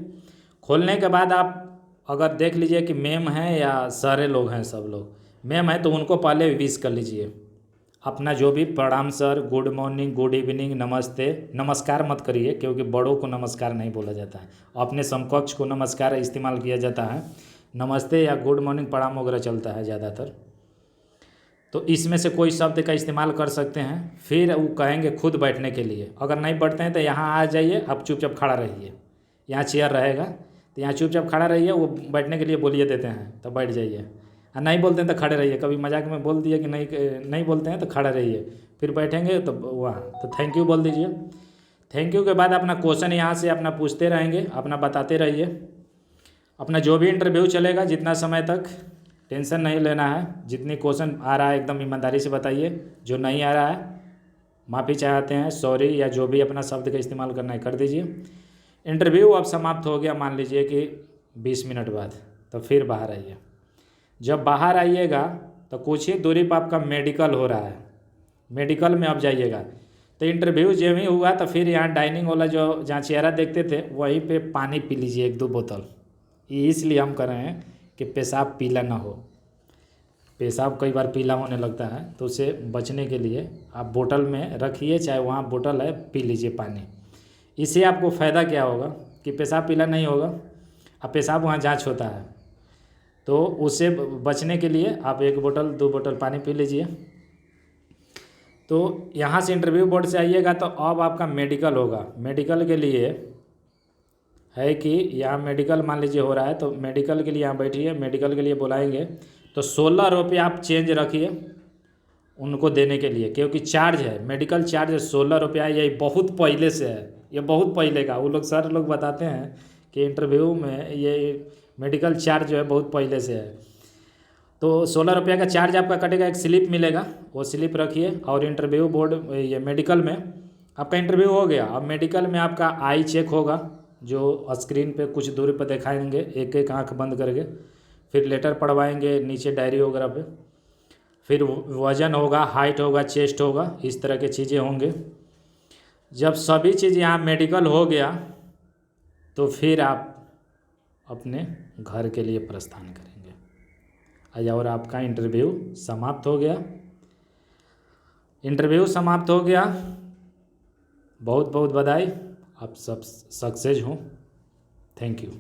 खोलने के बाद आप अगर देख लीजिए कि मैम है या सारे लोग हैं, सब लोग मैम है, तो उनको पहले विश कर लीजिए अपना जो भी, प्रणाम sir, good morning, good evening, नमस्ते। नमस्कार मत करिए, क्योंकि बड़ों को नमस्कार नहीं बोला जाता है, अपने समकक्ष को नमस्कार इस्तेमाल किया जाता है। नमस्ते या गुड मॉर्निंग, प्रणाम वगैरह चलता है ज़्यादातर, तो इसमें से कोई शब्द का इस्तेमाल कर सकते हैं। फिर वो कहेंगे खुद बैठने के लिए, अगर नहीं बैठते हैं तो यहाँ आ जाइए, आप चुपचाप खड़ा रहिए, यहाँ चेयर रहेगा, तो यहाँ चुपचाप खड़ा रहिए, वो बैठने के लिए बोलिए देते हैं तो बैठ जाइए, और नहीं बोलते हैं तो खड़े रहिए। कभी मजाक में बोल दिए कि नहीं बोलते हैं तो खड़ा रहिए, फिर बैठेंगे तो वहाँ तो थैंक यू बोल दीजिए। थैंक यू के बाद अपना क्वेश्चन यहाँ से अपना पूछते रहेंगे, अपना बताते रहिए। अपना जो भी इंटरव्यू चलेगा जितना समय तक, टेंशन नहीं लेना है। जितनी क्वेश्चन आ रहा है एकदम ईमानदारी से बताइए, जो नहीं आ रहा है माफ़ी चाहते हैं, सॉरी, या जो भी अपना शब्द का इस्तेमाल करना है कर दीजिए। इंटरव्यू अब समाप्त हो गया, मान लीजिए कि 20 मिनट बाद, तो फिर बाहर आइए। जब बाहर आइएगा तो कुछ ही दूरी पर आपका मेडिकल हो रहा है, मेडिकल में आप जाइएगा। तो इंटरव्यू जब ही हुआ तो फिर यहाँ डाइनिंग वाला जो जहाँ चेहरा देखते थे वहीं पे पानी पी लीजिए 1-2 बोतल। ये इसलिए हम कर रहे हैं कि पेशाब पीला ना हो, पेशाब कई बार पीला होने लगता है, तो उससे बचने के लिए आप बोतल में रखिए, चाहे वहाँ बोतल है, पी लीजिए पानी। इससे आपको फ़ायदा क्या होगा कि पेशाब पीला नहीं होगा, अब पेशाब वहाँ जांच होता है, तो उससे बचने के लिए आप 1 बोतल 2 बोतल पानी पी लीजिए। तो यहाँ से इंटरव्यू बोर्ड से आइएगा तो अब आपका मेडिकल होगा। मेडिकल के लिए है कि यहाँ मेडिकल मान लीजिए हो रहा है, तो मेडिकल के लिए यहाँ बैठिए, मेडिकल के लिए बुलाएंगे तो 16 रुपये आप चेंज रखिए, उनको देने के लिए, क्योंकि चार्ज है, मेडिकल चार्ज 16 रुपया, ये बहुत पहले से है, ये बहुत पहले का। वो लोग सर लोग बताते हैं कि इंटरव्यू में ये मेडिकल चार्ज जो है बहुत पहले से है। तो 16 रुपया का चार्ज आपका कटेगा, एक स्लिप मिलेगा, वो स्लिप रखिए। और इंटरव्यू बोर्ड ये मेडिकल में आपका इंटरव्यू हो गया। अब मेडिकल में आपका आई चेक होगा, जो स्क्रीन पे कुछ दूरी पर दिखाएंगे, एक एक आंख बंद करके। फिर लेटर पढ़वाएंगे नीचे डायरी वगैरह पे। फिर वज़न होगा, हाइट होगा, चेस्ट होगा, इस तरह के चीज़ें होंगे। जब सभी चीज़ यहाँ मेडिकल हो गया तो फिर आप अपने घर के लिए प्रस्थान करेंगे। और आपका इंटरव्यू समाप्त हो गया। इंटरव्यू समाप्त हो गया, बहुत बहुत बधाई, आप सब सक्सेस हो। Thank you.